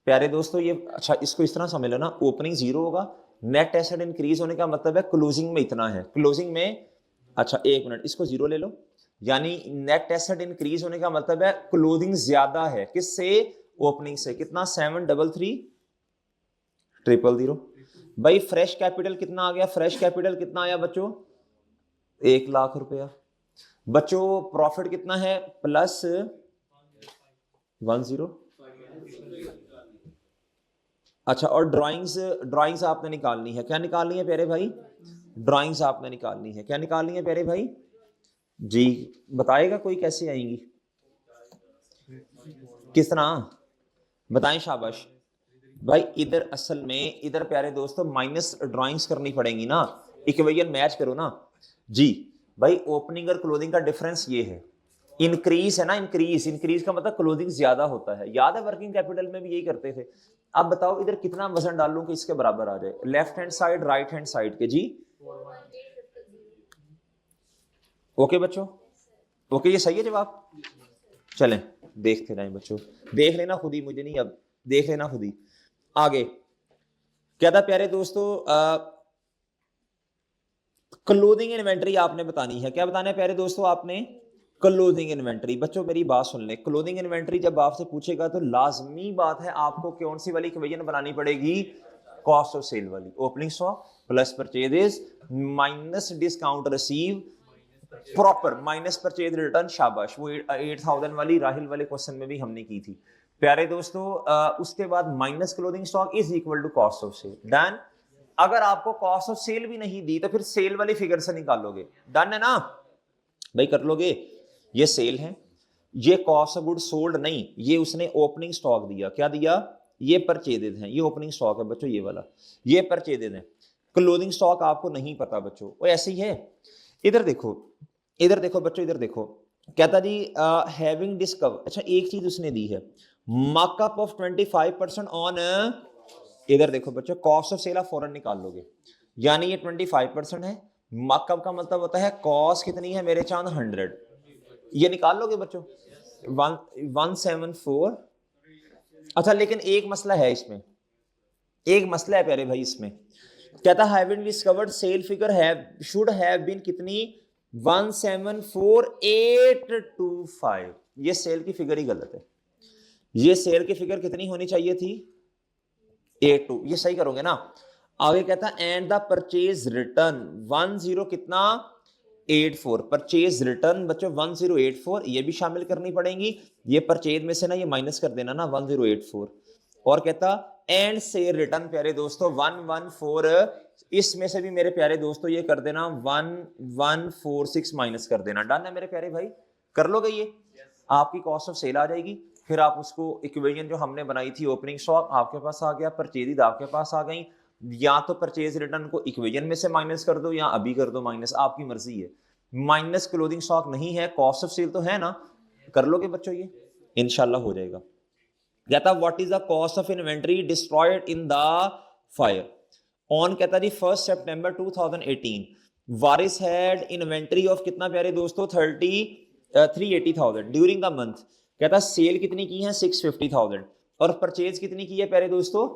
प्यारे दोस्तों ये, अच्छा इसको इस तरह समझ लो ना, ओपनिंग जीरो होगा, नेट एसेट इंक्रीज होने का मतलब है क्लोजिंग में इतना है, क्लोजिंग में, अच्छा एक मिनट इसको जीरो ले लो, यानी नेट एसेट इंक्रीज होने का मतलब है क्लोजिंग ज्यादा है किससे, ओपनिंग से। कितना 733000। भाई फ्रेश कैपिटल कितना आ गया, फ्रेश कैपिटल कितना आया बच्चों, 1,00,000 रुपया। बच्चों प्रॉफिट कितना है, +10। अच्छा और ड्राइंग्स आपने निकालनी है, क्या निकालनी है प्यारे भाई, ड्राइंग्स आपने निकालनी है, क्या निकालनी है प्यारे भाई जी। बताएगा कोई कैसे आएंगी, किस तरह बताएं, शाबाश भाई। इधर असल में इधर प्यारे दोस्तों माइनस ड्राइंग्स करनी पड़ेंगी ना, इक्वेशन मैच करो ना जी। भाई ओपनिंग और क्लोजिंग का डिफरेंस ये है, इंक्रीज है ना, इंक्रीज का मतलब क्लोजिंग ज्यादा होता है, याद है वर्किंग कैपिटल में भी यही करते थे। अब बताओ इधर कितना वजन डालूं कि इसके बराबर आ जाए, left hand side right hand side के जी। ओके बच्चों, ओके ये सही है जवाब। चलें देखते रहें बच्चों, देख लेना खुद ही, मुझे नहीं, अब देख लेना खुद ही। आगे क्या था प्यारे दोस्तों, क्लोजिंग इन्वेंटरी आपने बतानी है, क्या बताना है प्यारे दोस्तों आपने, क्लोजिंग इन्वेंटरी। बच्चों मेरी बात सुन ले, क्लोजिंग इन्वेंटरी जब आपसे पूछेगा तो लाजमी बात है आपको कौन सी वाली इक्वेशन बनानी पड़ेगी, कॉस्ट ऑफ सेल वाली। Opening stock plus purchases minus discount receive proper minus purchase return, शाबाश। वो 8000 वाली राहिल वाले क्वेश्चन में भी हमने की थी प्यारे दोस्तों। उसके बाद minus closing stock is equal to cost of sale. Done. अगर आपको कॉस्ट ऑफ सेल भी नहीं दी तो फिर सेल वाली फिगर से निकालोगे। डन है ना भाई, कर लोगे। ये सेल है, ये कॉस्ट ऑफ गुड सोल्ड नहीं, ये उसने ओपनिंग स्टॉक दिया, क्या दिया, ये परचेजेज हैं, ये ओपनिंग स्टॉक है बच्चों, ये वाला ये परचेजेज है। क्लोजिंग स्टॉक आपको नहीं पता बच्चों, वो ऐसे ही है। इधर देखो, इधर देखो बच्चों, इधर देखो, कहता जी हैविंग डिस्कवर, अच्छा एक चीज उसने दी है, मार्कअप ऑफ 25% ऑन, इधर देखो बच्चों कॉस्ट ऑफ सेल आप फौरन निकाल लोगे, यानी ये 25% है, मार्कअप का मतलब होता है कॉस्ट कितनी है मेरे चांद 100, ये निकाल लोगे बच्चों 174। अच्छा लेकिन एक मसला है इसमें, एक मसला है प्यारे भाई इसमें, कहता having discovered sale figure have should have been कितनी 174,825, ये सेल की फिगर ही गलत है, ये सेल की फिगर कितनी होनी चाहिए थी 82, ये सही करोगे ना। आगे कहता एंड द परचेज रिटर्न 10 कितना 84, परचेज रिटर्न बच्चों 1084, ये भी शामिल करनी पड़ेगी, ये परचेज में से ना ये माइनस कर देना ना 1084, और कहता एंड से रिटर्न प्यारे दोस्तों 114, इसमें से भी मेरे प्यारे दोस्तों ये कर देना 1146 माइनस कर देना। डन है मेरे प्यारे भाई, कर लोगे ये, आपकी कॉस्ट ऑफ सेल आ जाएगी। फिर आप उसको इक्वेशन जो हमने बनाई थी ओपनिंग स्टॉक आपके पास आ गया, परचेज आपके पास आ गई, या तो परचेज रिटर्न को इक्वेशन में से माइनस कर दो या अभी कर दो माइनस, आपकी मर्जी है। माइनस क्लोजिंग स्टॉक नहीं है, कॉस्ट ऑफ सेल तो है ना, कर लोगे बच्चों ये, इंशाल्लाह हो जाएगा। कहता what is the cost of inventory destroyed in the fire on, कहता जी 1 सितंबर 2018, वारिस हैड इन्वेंटरी ऑफ कितना प्यारे दोस्तों 380,000 ड्यूरिंग द मंथ। कहता सेल कितनी की है 650,000 और परचेज कितनी की है प्यारे दोस्तों।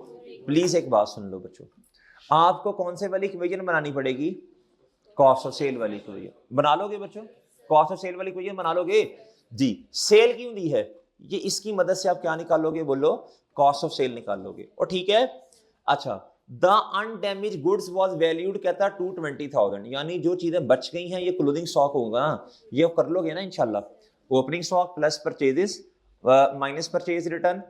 प्लीज एक बात सुन लो बच्चों, आपको कौन से वाली इक्वेशन बनानी पड़ेगी, कॉस्ट ऑफ सेल वाली इक्वेशन बना लोगे बच्चों, कॉस्ट ऑफ सेल वाली इक्वेशन बना लोगे। जी सेल क्यों दी है, ये इसकी मदद से आप क्या निकालोगे, बोलो कॉस्ट ऑफ सेल निकालोगे। और ठीक है, अच्छा the undamaged goods was valued कहता है 220,000, यानी जो चीजें बच गई हैं ये क्लोथिंग स्टॉक होगा, ये कर लोगे ना इंशाल्लाह। Opening stock plus purchases minus purchase return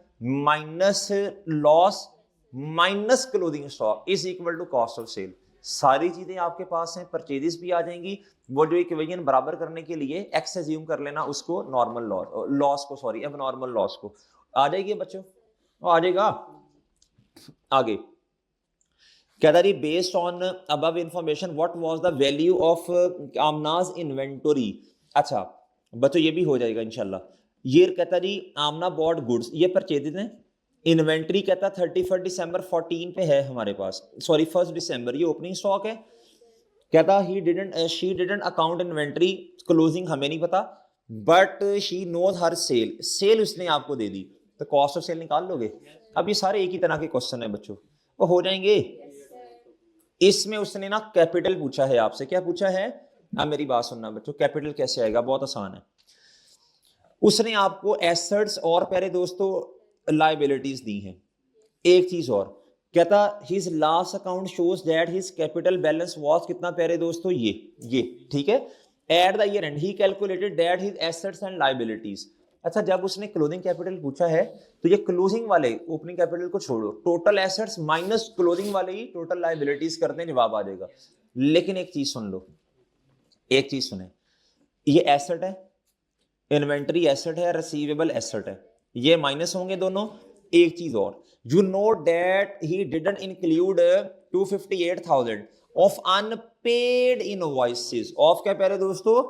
minus loss minus closing stock is equal to cost of sale. सारी चीजें आपके पास हैं, परचेजेस भी आ जाएंगी, वो जो इक्वेशन बराबर करने के लिए एक्स एज्यूम कर लेना उसको, नॉर्मल लॉस को, सॉरी अब नॉर्मल लॉस को, आ जाएगी बच्चों, आ जाएगा। आगे क्या था, based on above information what was the value of Amna's inventory. अच्छा बच्चों ये भी हो जाएगा इंशाल्लाह। ये कहता जी आमना बॉट गुड्स, ये परचेजेज हैं, इन्वेंट्री कहता 31 दिसंबर 14 पे है हमारे पास, सॉरी 1 दिसंबर, ये ओपनिंग स्टॉक है। कहता she didn't account inventory, closing हमें नहीं पता, but she knows her sale, sale उसने आपको दे दी, तो कॉस्ट ऑफ सेल निकाल लोगे। अब ये सारे एक ही तरह के क्वेश्चन है बच्चों, वो हो जाएंगे। इसमें उसने ना कैपिटल पूछा है आपसे, क्या पूछा है, अब मेरी बात सुनना बच्चों, कैपिटल कैसे आएगा, बहुत आसान है। उसने आपको एसेट्स और प्यारे दोस्तों लायबिलिटीज दी हैं। एक चीज और कहता his last account shows that his capital balance was कितना प्यारे दोस्तों, ये ठीक है, at the year and he calculated that his assets and liabilities. अच्छा जब उसने क्लोजिंग कैपिटल पूछा है तो ये क्लोजिंग वाले ओपनिंग कैपिटल को छोड़ो, टोटल एसेट्स माइनस क्लोजिंग वाले ही टोटल लायबिलिटीज करते हैं, जवाब आ जाएगा। लेकिन एक चीज सुन लो, एक चीज सुने, ये एसेट है, इन्वेंटरी एसेट है, रिसीवेबल एसेट है, ये माइनस होंगे दोनों। एक चीज और, you know that he didn't include 258,000 of unpaired invoices of क्या प्यारे दोस्तों,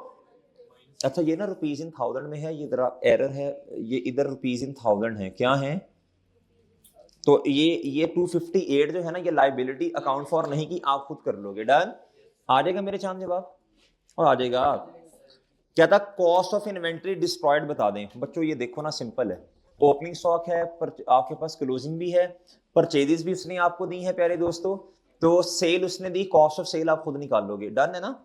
अच्छा ये ना रुपीज इन थाउजेंड में है, ये इधर एरर है, ये इधर रुपीज इन थाउजेंड है, क्या है, तो ये 258 जो है ना, ये लाइबिलिटी अकाउंट फॉर नहीं की, आप खुद कर लोगे, डन। आ जाएगा मेरे चांद जवाब, और आ जाएगा। क्या था, कॉस्ट ऑफ इन्वेंट्री डिस्ट्रॉयड बता दें बच्चों, ये देखो ना सिंपल है, ओपनिंग स्टॉक है, पर आपके पास क्लोजिंग भी है, परचेजेस भी उसने आपको दी है प्यारे दोस्तों, तो सेल उसने दी, कॉस्ट ऑफ सेल आप खुद निकाल लोगे, डन है ना।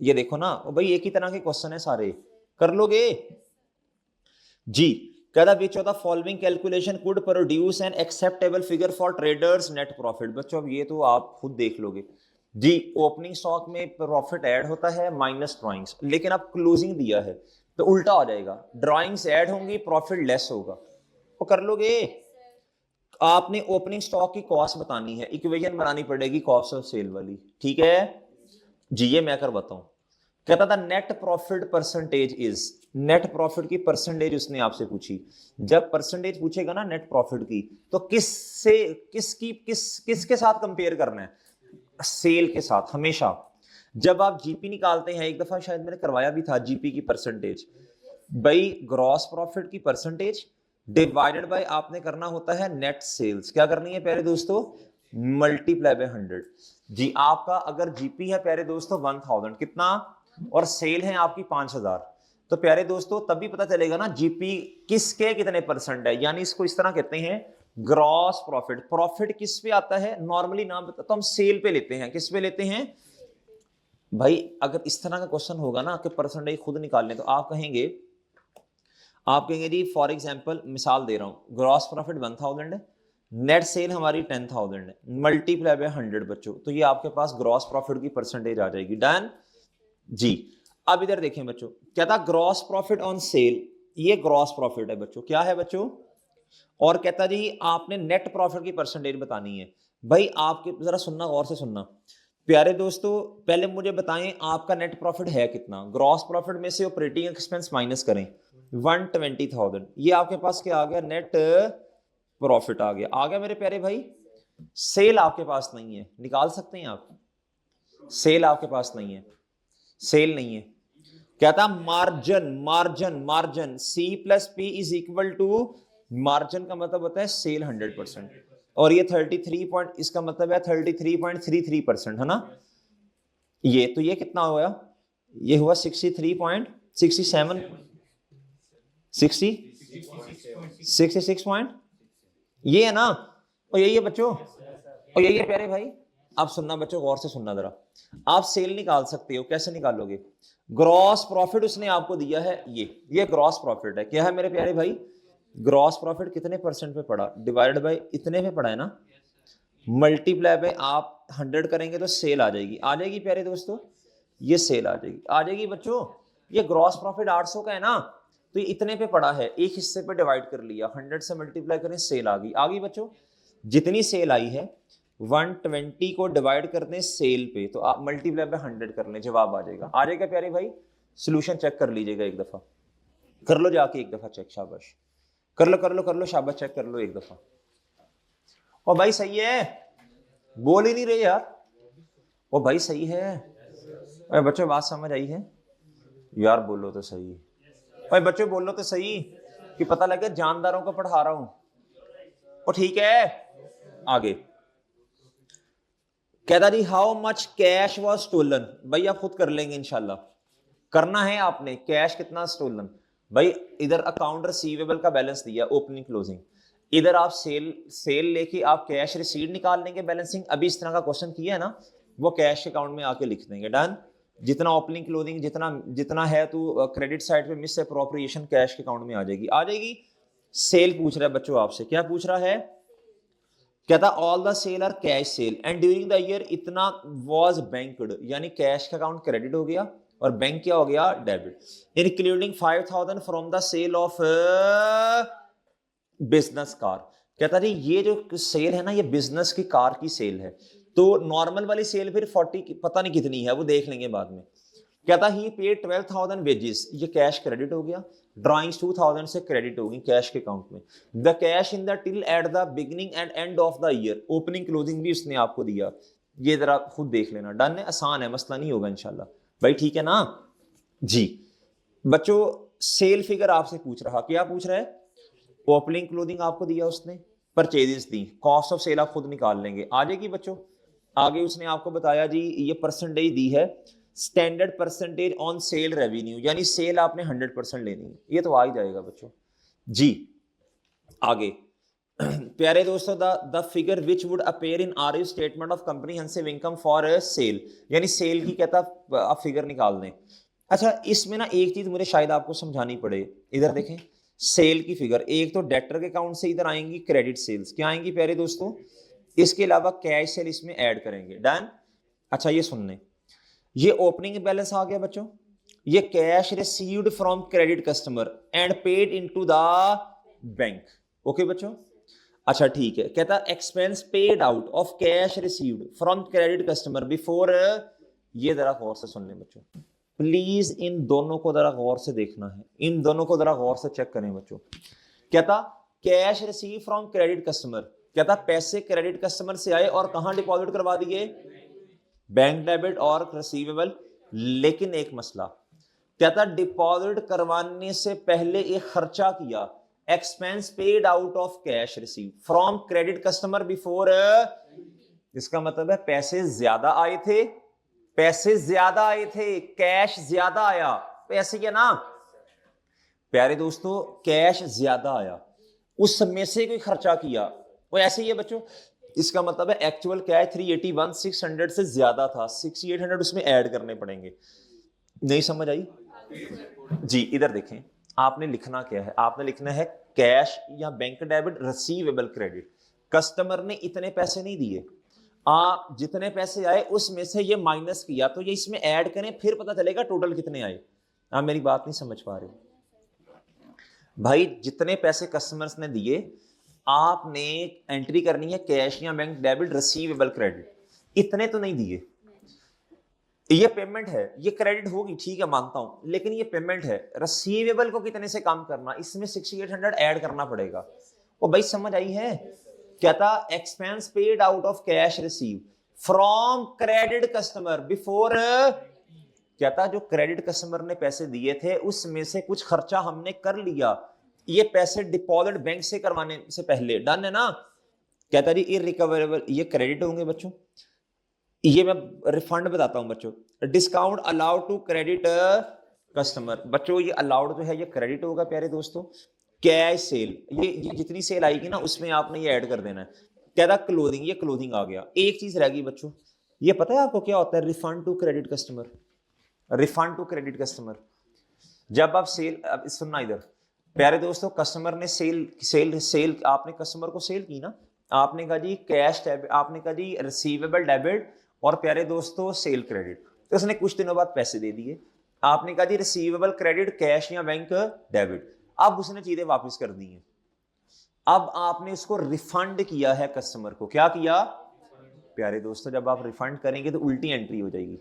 ये देखो ना भाई, एक ही तरह के क्वेश्चन है सारे, कर लोगे जी। कहता विच of the following calculation could produce an acceptable figure for traders net profit. बच्चों अब ये तो आप खुद देख लोगे जी, ओपनिंग स्टॉक में प्रॉफिट ऐड होता है माइनस ड्राइंग्स, लेकिन अब क्लोजिंग दिया है तो उल्टा हो जाएगा, ड्राइंग्स ऐड होंगी प्रॉफिट लेस होगा, तो कर लोगे। आपने ओपनिंग स्टॉक की कॉस्ट बतानी है, इक्वेशन बनानी पड़ेगी कॉस्ट ऑफ सेल वाली, ठीक है जी, ये मैं कर बताऊं। कहता था net profit percentage is, net profit की परसेंटेज उसने आपसे पूछी, जब परसेंटेज पूछेगा ना नेट प्रॉफिट की, तो किसके साथ कंपेयर करना है, सेल के साथ हमेशा। जब आप जीपी निकालते हैं, एक दफा शायद मैंने करवाया भी था जीपी की परसेंटेज, भाई ग्रॉस प्रॉफिट की परसेंटेज डिवाइडेड बाय आपने करना होता है नेट सेल्स, क्या करनी है प्यारे दोस्तों, मल्टीप्लाई बाय 100 जी। आपका अगर जीपी है प्यारे दोस्तों 1000 कितना, और सेल है आपकी 5000, तो प्यारे दोस्तों तभी पता चलेगा ना जीपी किसके कितने परसेंट है, यानी इसको इस तरह कहते हैं ग्रॉस प्रॉफिट। प्रॉफिट किस पे आता है, नॉर्मली नाम बताता तो हम सेल पे लेते हैं, किस पे लेते हैं भाई। अगर इस तरह का क्वेश्चन होगा ना कि परसेंटेज खुद निकालने, तो आप कहेंगे जी फॉर एग्जांपल मिसाल दे रहा हूं, ग्रॉस प्रॉफिट 1000 है, नेट सेल हमारी 10,000 है, मल्टीप्लाई बाय 100 बच्चों, तो ये आपके पास ग्रॉस प्रॉफिट की परसेंटेज आ जाएगी, डन जी। अब इधर देखें बच्चों, क्या था ग्रॉस प्रॉफिट ऑन सेल, ये ग्रॉस प्रॉफिट है बच्चों, क्या है बच्चों, और कहता जी आपने नेट प्रॉफिट की परसेंटेज बतानी है। भाई आपके जरा सुनना, गौर से सुनना प्यारे दोस्तों, पहले मुझे बताएं आपका नेट प्रॉफिट है कितना, ग्रॉस प्रॉफिट में से ऑपरेटिंग एक्सपेंस माइनस करें 120,000, ये आपके पास क्या आ गया, नेट प्रॉफिट आ गया मेरे प्यारे भाई। सेल आपके पास नहीं है, निकाल सकते हैं आप, सेल आपके पास नहीं है, सेल नहीं है। क्या था margin, margin C plus P is equal to, margin का मतलब होता है सेल 100%, और ये 33 पॉइंट, इसका मतलब है 33.33% है ना, ये तो ये कितना हुआ, ये हुआ 63.67 66 पॉइंट, ये है ना, और यही है बच्चों, और यही है प्यारे भाई, आप सुनना बच्चों, गौर से सुनना जरा। आप सेल निकाल सकते हो, कैसे निकालोगे? ग्रॉस प्रॉफिट उसने आपको दिया है, ये ग्रॉस प्रॉफिट है। क्या है मेरे प्यारे भाई? ग्रॉस प्रॉफिट कितने परसेंट पे पड़ा? डिवाइड बाय इतने पे पड़ा है ना, मल्टीप्लाई बाय आप 100 करेंगे तो सेल आ जाएगी। आ जाएगी प्यारे दोस्तों, ये सेल आ जाएगी, आ जाएगी बच्चों। ये ग्रॉस प्रॉफिट 800 का है ना, तो ये इतने पे पड़ा है, एक हिस्से पे डिवाइड कर लिया, 100 से मल्टीप्लाई करें, सेल आ गई। आ गई बच्चों, जितनी सेल आई है 120 को डिवाइड कर दें सेल पे, तो आप मल्टीप्लाई बाय 100 कर लें, जवाब आ जाएगा। आ जाएगा प्यारे भाई? सोल्यूशन चेक कर लीजिएगा एक दफा, कर लो जाके एक दफा चेक, शाबाश, कर लो कर लो कर लो, शाबाश, चेक कर लो एक दफा। ओ भाई सही है, बोल ही नहीं रहे यार। ओ भाई सही है। अरे बच्चों बात समझ आई है यार? बोलो तो सही। अरे बच्चों बोलो तो सही, कि पता लगे जानदारों को पढ़ा रहा हूं। ओ ठीक है, आगे कहता जी how much cash was stolen. भाई आप खुद कर लेंगे इंशाल्लाह, करना है आपने। कैश कितना स्टोलन? भाई इधर अकाउंट रिसीवेबल का बैलेंस दिया, ओपनिंग क्लोजिंग, इधर आप सेल लेके आप कैश रिसीव निकाल लेंगे, बैलेंसिंग। अभी इस तरह का क्वेश्चन किया है ना, वो कैश अकाउंट में आके लिख देंगे, डन। जितना ओपनिंग क्लोजिंग जितना जितना है तो क्रेडिट साइड पे मिस अप्रोप्रिएशन कैश के अकाउंट में आ जाएगी, आ जाएगी। सेल पूछ रहा है बच्चों आपसे, क्या पूछ रहा है? कहता all the sale are cash sale and during the year इतना वाज बैंक्ड, यानी कैश का अकाउंट क्रेडिट हो गया और बैंक क्या हो गया? Debit. Including 5000 from the sale of business car. कहता जी ये जो सेल है ना, ये बिजनेस की कार की सेल है। तो नॉर्मल वाली सेल फिर 40 पता नहीं कितनी है, वो देख लेंगे बाद में। कहता ही पेड 12,000 वेजेस, ये कैश क्रेडिट हो गया। ड्राइंग्स 2000 से क्रेडिट होगी कैश के अकाउंट में। The cash in the till eight the beginning and end of the year, opening closing भी उसने आपको दिया। ये जरा खुद देख लेना, डन है, आसान है, मसला नहीं होगा इंशाल्लाह भाई, ठीक है ना जी। बच्चों सेल फिगर आपसे पूछ रहा, क्या पूछ रहा है? ओपनिंग क्लोजिंग आपको दिया उसने, परचेजेस दी, कॉस्ट ऑफ सेल आप खुद निकाल लेंगे, आ जाएगी बच्चों। आगे उसने आपको बताया जी ये परसेंटेज दी है, standard percentage on sale revenue, यानी सेल आपने 100% लेनी है, ये तो आ ही जाएगा बच्चों जी। आगे प्यारे दोस्तों, the figure which would appear in are statement of comprehensive income for sale, यानी सेल की कहता आप फिगर निकाल दें। अच्छा इसमें ना एक चीज मुझे शायद आपको समझानी पड़े, इधर देखें सेल की फिगर, एक तो डेटर के अकाउंट से इधर आएंगी क्रेडिट सेल्स, क्या आएंगी प्यारे दोस्तों? इसके अलावा कैश सेल इसमें ऐड करेंगे, डन। अच्छा ये सुनने, ये ओपनिंग बैलेंस आ गया बच्चों, ये cash received from credit customer and paid into the bank, okay बच्चों। अच्छा ठीक है, कहता expense paid out of cash received from credit customer before, ये जरा गौर से सुन लें बच्चों प्लीज, इन दोनों को जरा गौर से देखना है, इन दोनों को जरा गौर से चेक करें बच्चों। कहता cash receive from credit customer, कहता पैसे क्रेडिट कस्टमर से आए और कहां डिपॉजिट करवा दिए? बैंक डेबिट और रिसीवेबल। लेकिन एक मसला, कहता डिपॉजिट करवाने से पहले एक खर्चा किया, expense paid out of cash receive from credit customer before, इसका मतलब है पैसे ज्यादा आए थे, पैसे ज्यादा आए थे, कैश ज्यादा आया, पैसे क्या ना प्यारे दोस्तों, कैश ज्यादा आया, उस समय से कोई खर्चा किया, वो ऐसे ही है बच्चों। इसका मतलब है एक्चुअल क्या है 381, 600 से ज्यादा था, 6800 उसमें ऐड करने पड़ेंगे। नहीं समझ आई जी? इधर देखें, आपने लिखना क्या है? आपने लिखना है कैश या bank debit receivable credit. Customer ने इतने पैसे नहीं दिए, आप जितने पैसे आए उसमें से ये माइनस किया, तो ये इसमें ऐड करें, फिर पता चलेगा टोटल कितने आए। आप मेरी बात नहीं समझ पा रहे भाई, जितने पैसे कस्टमर्स ने दिए आपने एंट्री करनी है कैश या बैंक डेबिट रिसीवेबल क्रेडिट, इतने तो नहीं दिए, ये पेमेंट है, ये क्रेडिट होगी ठीक है मानता हूं, लेकिन ये पेमेंट है, रिसीवेबल को कितने से कम करना, इसमें 6800 ऐड करना पड़ेगा। वो भाई समझ आई है? कहता expense paid out of cash receive from credit customer before, कहता जो क्रेडिट कस्टमर ने पैसे दिए थे उसमें से कुछ खर्चा हमने कर लिया, ये पैसे डिपॉजिट बैंक से करवाने से पहले, डन है ना। कहता जी इररिकवरेबल, ये क्रेडिट होंगे बच्चों, ये मैं रिफंड बताता हूं बच्चों। Discount allowed to credit customer, बच्चों ये अलाउड जो है ये क्रेडिट होगा प्यारे दोस्तों। कैश सेल, ये जितनी सेल आएगी ना उसमें आपने ये ऐड कर देना है। कहता क्लोथिंग, ये क्लोथिंग आ गया। एक चीज रह गई बच्चों, ये पता है आपको क्या होता है refund to credit customer? Refund to credit customer, जब आप सेल, अब सुनना इधर प्यारे दोस्तों, कस्टमर ने सेल आपने कस्टमर को सेल की ना, आपने कहा जी कैश डेबिट, आपने कहा जी रिसीवेबल डेबिट और प्यारे दोस्तों सेल क्रेडिट, तो उसने कुछ दिनों बाद पैसे दे दिए, आपने कहा जी रिसीवेबल क्रेडिट कैश या बैंक डेबिट, अब उसने चीजें वापस कर दी हैं, अब आपने उसको रिफंड किया है कस्टमर को, क्या किया प्यारे दोस्तों? जब आप रिफंड करेंगे तो उल्टी एंट्री हो जाएगी,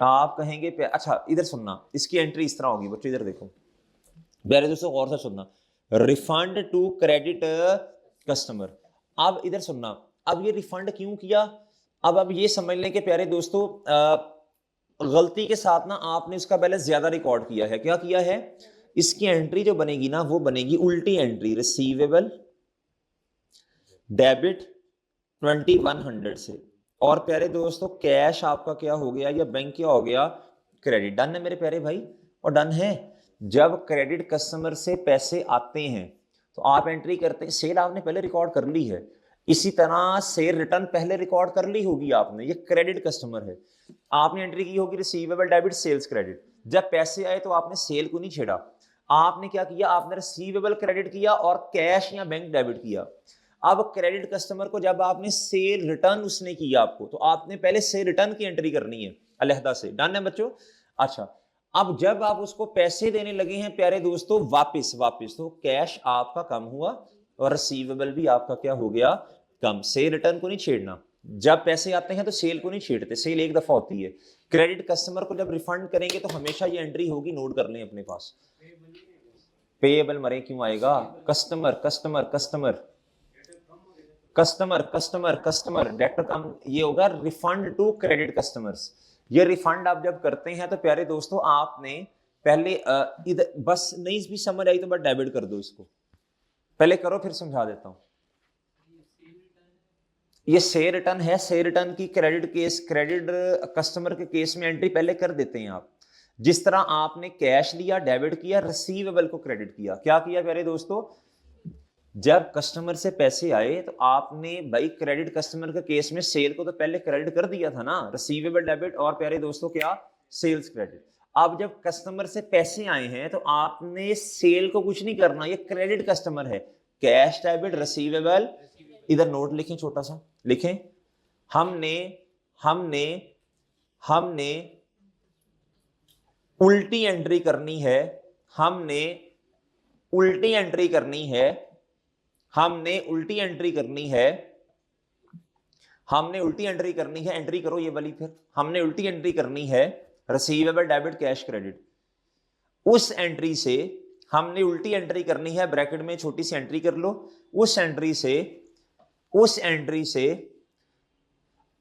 आप कहेंगे अच्छा इधर सुनना, इसकी एंट्री इस तरह होगी बच्चों, इधर देखो प्यारे दोस्तों गौर से सुनना, रिफंड टू क्रेडिट कस्टमर। अब इधर सुनना, अब ये रिफंड क्यों किया, अब ये समझ लें कि प्यारे दोस्तों गलती के साथ ना आपने उसका बैलेंस ज्यादा रिकॉर्ड किया है, क्या किया है, इसकी एंट्री जो बनेगी ना वो बनेगी उल्टी एंट्री, रिसीवेबल डेबिट 2100 से, और प्यारे दोस्तों कैश आपका क्या हो गया या बैंक क्या हो गया, क्रेडिट। डन है मेरे प्यारे भाई? और डन है, जब क्रेडिट कस्टमर से पैसे आते हैं तो आप एंट्री करते हैं, सेल आपने पहले रिकॉर्ड कर ली है, इसी तरह सेल रिटर्न पहले रिकॉर्ड कर ली होगी आपने, ये क्रेडिट कस्टमर है, आपने एंट्री की होगी रिसीवेबल डेबिट सेल्स क्रेडिट, जब पैसे आए तो आपने सेल को नहीं छेड़ा, आपने क्या किया, आपने रिसीवेबल क्रेडिट किया और कैश या बैंक डेबिट किया। अब क्रेडिट कस्टमर को जब आपने सेल रिटर्न उसने किया आपको, तो आपने पहले सेल रिटर्न की एंट्री करनी है अलहदा से। डन है बच्चों? अच्छा, अब जब आप उसको पैसे देने लगे हैं प्यारे दोस्तों वापस, तो कैश आपका कम हुआ और रिसीवेबल भी आपका क्या हो गया, कम। सेल रिटर्न को नहीं छेड़ना, जब पैसे आते हैं तो सेल को नहीं छेड़ते, सेल एक दफा होती है। क्रेडिट कस्टमर को जब रिफंड करेंगे तो हमेशा ये एंट्री होगी, नोट कर लें अपने पास। पेएबल मरे क्यों आएगा, customer customer customer customer customer customer, debtor कम, ये होगा रिफंड टू क्रेडिट कस्टमर्स। ये रिफंड आप जब करते हैं तो प्यारे दोस्तों आपने पहले इधर बस नहीं भी समझ आई तो बस डेबिट कर दो इसको, पहले करो फिर समझा देता हूं। ये सेल रिटर्न है, सेल रिटर्न की क्रेडिट केस, क्रेडिट कस्टमर के केस में एंट्री पहले कर देते हैं आप, जिस तरह आपने कैश लिया डेबिट किया, रिसीवेबल को क्रेडिट किया, क्या किया प्यारे दोस्तों, जब कस्टमर से पैसे आए तो आपने भाई क्रेडिट कस्टमर के केस में सेल को तो पहले क्रेडिट कर दिया था ना, रिसीवेबल डेबिट और प्यारे दोस्तों क्या सेल्स क्रेडिट। अब जब कस्टमर से पैसे आए हैं तो आपने सेल को कुछ नहीं करना, ये क्रेडिट कस्टमर है, कैश डेबिट रिसीवेबल, इधर नोट लिखें छोटा सा लिखें, हमने हमने हमने उल्टी एंट्री करनी है, हमने उल्टी एंट्री करनी है, हमने उल्टी एंट्री करनी है, हमने उल्टी एंट्री करनी है, एंट्री करो ये वाली फिर, हमने उल्टी एंट्री करनी है रिसीवेबल डेबिट कैश क्रेडिट, उस एंट्री से हमने उल्टी एंट्री करनी है, ब्रैकेट में छोटी सी एंट्री कर लो, उस एंट्री से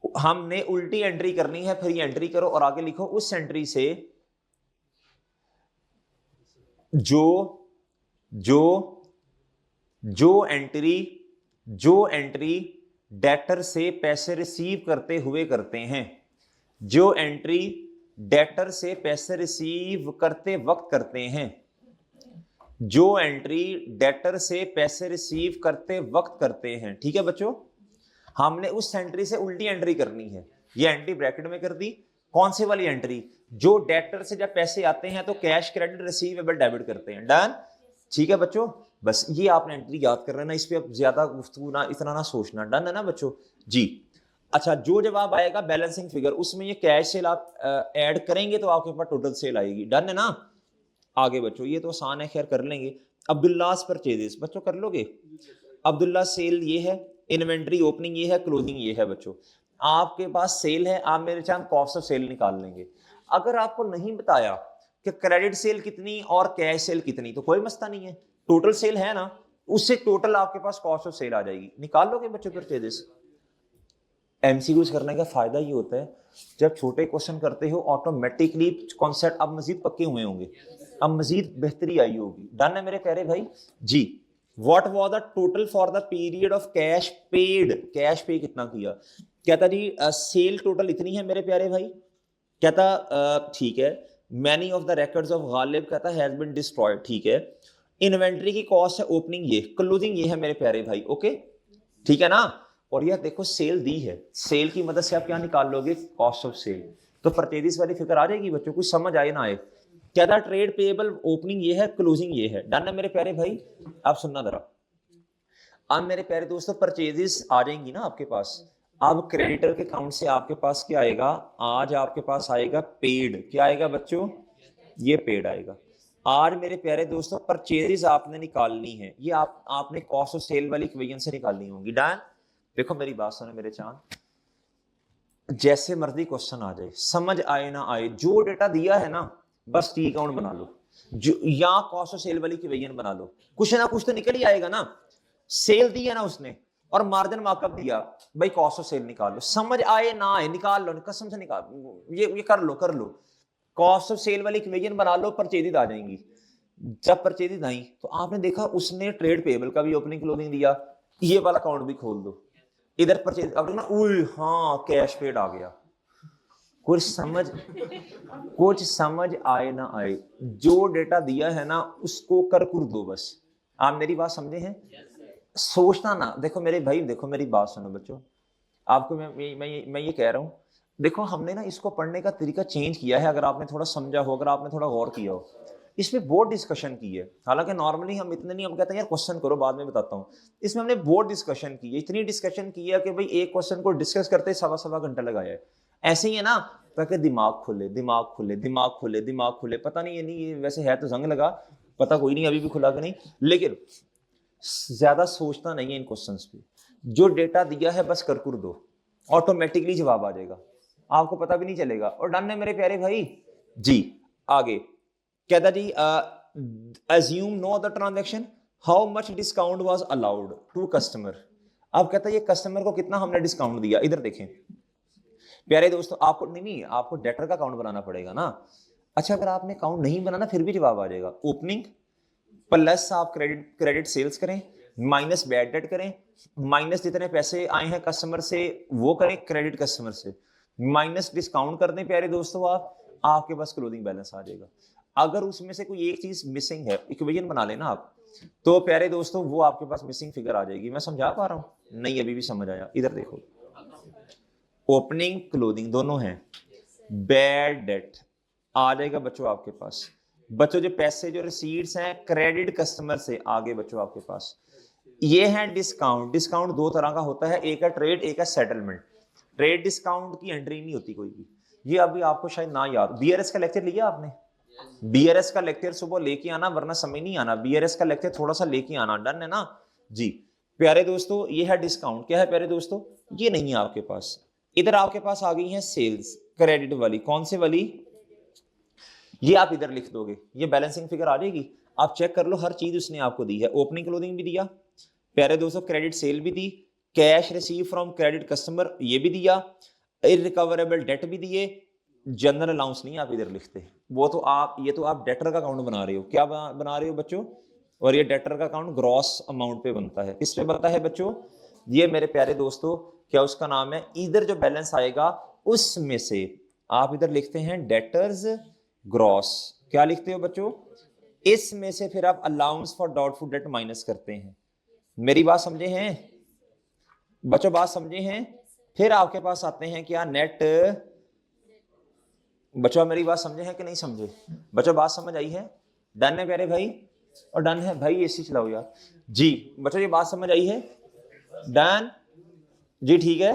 हमने उल्टी एंट्री करनी है, फिर ये एंट्री करो और आगे लिखो, उस एंट्री से जो एंट्री डेटर से पैसे रिसीव करते हुए करते हैं, जो एंट्री डेटर से पैसे रिसीव करते वक्त करते हैं, जो एंट्री डेटर से पैसे रिसीव करते वक्त करते हैं, ठीक है बच्चों, हमने उस एंट्री से उल्टी एंट्री करनी है, ये एंट्री ब्रैकेट में कर दी, कौन सी वाली एंट्री, जो डेटर से जब पैसे आते हैं तो कैश क्रेडिट रिसीवेबल डेबिट करते हैं। डन? ठीक है बच्चों, बस ये आपने एंट्री याद कर लेना, इस पे अब ज्यादा गुफ्तगू ना, इतना ना सोचना। डन है ना बच्चों जी? अच्छा, जो जवाब आएगा बैलेंसिंग फिगर, उसमें ये कैश सेल आप ऐड करेंगे तो आपके पास टोटल सेल आएगी। डन है ना? आगे बच्चों, ये तो आसान है, खैर कर लेंगे। अब्दुल्लास परचेजेस बच्चों कर लोगे? अब्दुल्ला सेल ये है, इन्वेंट्री ओपनिंग ये है, क्लोजिंग ये है बच्चों। आपके पास सेल है, आप मेरे चांद कॉस्ट ऑफ सेल निकाल लेंगे। अगर आपको नहीं बताया कि क्रेडिट सेल कितनी और कैश सेल कितनी, तो कोई मसला नहीं है, टोटल सेल है ना, उससे टोटल आपके पास कॉस्ट ऑफ सेल आ जाएगी, निकाल लोगे बच्चों परचेजेस। एमसीक्यूज करने का फायदा ये होता है, जब छोटे क्वेश्चन करते हो ऑटोमेटिकली कॉन्सेप्ट अब मजीद पक्के हुए होंगे, अब मजीद बेहतरी आई होगी। डन है मेरे प्यारे भाई जी? What was the total for the period of cash paid, cash pay कितना किया, कहता जी सेल टोटल इतनी है मेरे प्यारे भाई, कहता ठीक है, many of the records of Ghalib कहता हैज बीन डिस्ट्रॉयड, ठीक है, इन्वेंट्री की कॉस्ट है ओपनिंग ये, क्लोजिंग ये है मेरे प्यारे भाई, ओके ठीक है ना। और यह देखो सेल दी है, सेल की मदद से आप क्या निकाल लोगे, कॉस्ट ऑफ सेल। तो परचेजिस वाली फिगर आ जाएगी बच्चों, कुछ समझ आए ना आए। क्या था, ट्रेड पेएबल ओपनिंग ये है, क्लोजिंग ये है, डन है मेरे प्यारे भाई। आप सुनना जरा, अब मेरे प्यारे दोस्तों परचेजिस आ जाएंगी ना आपके पास। अब क्रेडिटर के अकाउंट से आपके पास क्या आएगा, आज आपके पास आएगा पेड। क्या आएगा बच्चों, ये पेड आएगा। आज मेरे प्यारे दोस्तों परचेजिस आपने निकालनी है, ये आपने कॉस्ट ऑफ सेल वाली इक्वेशन से निकालनी होगी। डन, देखो मेरी बात सुनो मेरे चांद, जैसे मर्जी क्वेश्चन आ जाए, समझ आए ना आए, जो डेटा दिया है ना बस टी अकाउंट बना लो, जो या कॉस्ट ऑफ सेल वाली इक्वेशन बना लो, कुछ ना कुछ तो निकल ही आएगा ना। सेल दी है ना उसने और मार्जिन मार्कअप दिया, भाई कॉस्ट ऑफ सेल निकाल लो, समझ आए ना आए निकाल लो, कसम से निकाल, ये कर लो। कॉस्ट ऑफ सेल वाली इक्वेशन बना लो, परचेजिस आ जाएंगी। जब परचेजिस आई तो आपने देखा उसने ट्रेड पेएबल का भी ओपनिंग क्लोजिंग दिया, ये वाला अकाउंट भी खोल दो, इधर परचेज, अब ना हाँ कैश पेड आ गया। कुछ समझ आए ना आए, जो डेटा दिया है ना उसको कर दो बस। आप मेरी बात समझे हैं, सोचना ना। देखो मेरे भाई, देखो मेरी बात सुनो बच्चों, आपको मैं ये कह रहा हूं, देखो हमने ना इसको पढ़ने का तरीका चेंज किया है। अगर आपने थोड़ा समझा हो, अगर आपने थोड़ा गौर किया हो, इसमें बहुत डिस्कशन की है। हालांकि नॉर्मली हम इतने नहीं, हम कहते हैं यार क्वेश्चन करो बाद में बताता हूँ, इसमें हमने बहुत डिस्कशन की है। इतनी डिस्कशन की है कि भाई एक क्वेश्चन को डिस्कस करते सवा घंटा लगाया है। ऐसे ही है ना, ताकि दिमाग खुले, पता नहीं है, नहीं ये वैसे है तो जंग लगा, पता कोई नहीं अभी भी खुला कि नहीं, लेकिन ज्यादा सोचना नहीं है इन क्वेश्चंस पे। जो डेटा दिया है बस कर दो, ऑटोमेटिकली जवाब आ जाएगा, आपको पता भी नहीं चलेगा। और डन है मेरे प्यारे भाई जी। आगे कहता जी, assume no other transaction, how much discount was allowed to customer। अब कहता है ये कस्टमर को कितना हमने डिस्काउंट दिया। इधर देखें प्यारे दोस्तों, आपको नहीं आपको डेटर का अकाउंट बनाना पड़ेगा ना। अच्छा, अगर आपने अकाउंट नहीं बनाना फिर भी जवाब आ जाएगा। ओपनिंग प्लस आप क्रेडिट सेल्स करें, माइनस बैड डेट करें, माइनस जितने पैसे आए हैं कस्टमर से वो करें, क्रेडिट कस्टमर से, माइनस डिस्काउंट कर दें प्यारे दोस्तों, आपके पास क्लोजिंग बैलेंस आ जाएगा। अगर उसमें से कोई एक चीज मिसिंग है, इक्वेशन बना लेना आप, तो प्यारे दोस्तों वो आपके पास मिसिंग फिगर आ जाएगी। मैं समझा पा रहा हूं, नहीं अभी भी समझ आया। इधर देखो, ओपनिंग क्लोजिंग दोनों हैं, बैड डेट आ जाएगा बच्चों आपके पास। बच्चों जो पैसे जो रिसीट्स हैं क्रेडिट कस्टमर से, आगे बच्चों आपके पास ये है डिस्काउंट। डिस्काउंट दो तरह का होता है, एक है ट्रेड, एक है सेटलमेंट। ट्रेड डिस्काउंट की एंट्री नहीं होती कोई भी, ये अभी आपको शायद ना याद। बीआरएस का लेक्चर लिया आपने, बीआरएस का लेक्चर सुबह लेके आना वरना समय नहीं आना। बीआरएस का लेक्चर थोड़ा सा लेके आना, डन है ना जी। प्यारे दोस्तों ये है डिस्काउंट। क्या है प्यारे दोस्तों, ये नहीं है आपके पास। इधर आपके पास आ गई है सेल्स क्रेडिट वाली, कौन से वाली, ये आप इधर लिख दोगे, ये बैलेंसिंग फिगर आ जाएगी। आप चेक कर लो, हर चीज उसने आपको दी है। ओपनिंग क्लोजिंग भी दिया प्यारे दोस्तों, क्रेडिट सेल भी दी, cash receive from credit customer ये भी दिया, इररिकवरेबल डेट भी दिए, जनरल अलाउंस नहीं आप इधर लिखते, वो तो आप, ये तो आप डेटर का अकाउंट बना रहे हो। क्या बना रहे हो बच्चों, और ये डेटर का अकाउंट ग्रॉस अमाउंट पे बनता है। किस पे बनता है बच्चों, ये मेरे प्यारे दोस्तों क्या उसका नाम है, इधर जो बैलेंस आएगा उसमें से आप इधर लिखते हैं डेटर्स ग्रॉस। क्या लिखते हो बच्चों, इसमें से फिर आप allowance for doubtful debt minus करते हैं। मेरी बात समझे हैं बच्चों, बात समझे हैं। फिर आपके पास आते हैं क्या, नेट। बच्चों मेरी बात समझे हैं कि नहीं समझे, बच्चों बात समझ आई है, डन है प्यारे भाई, और डन है भाई एसी चलाओ यार जी। बच्चों ये बात समझ आई है, डन जी, ठीक है।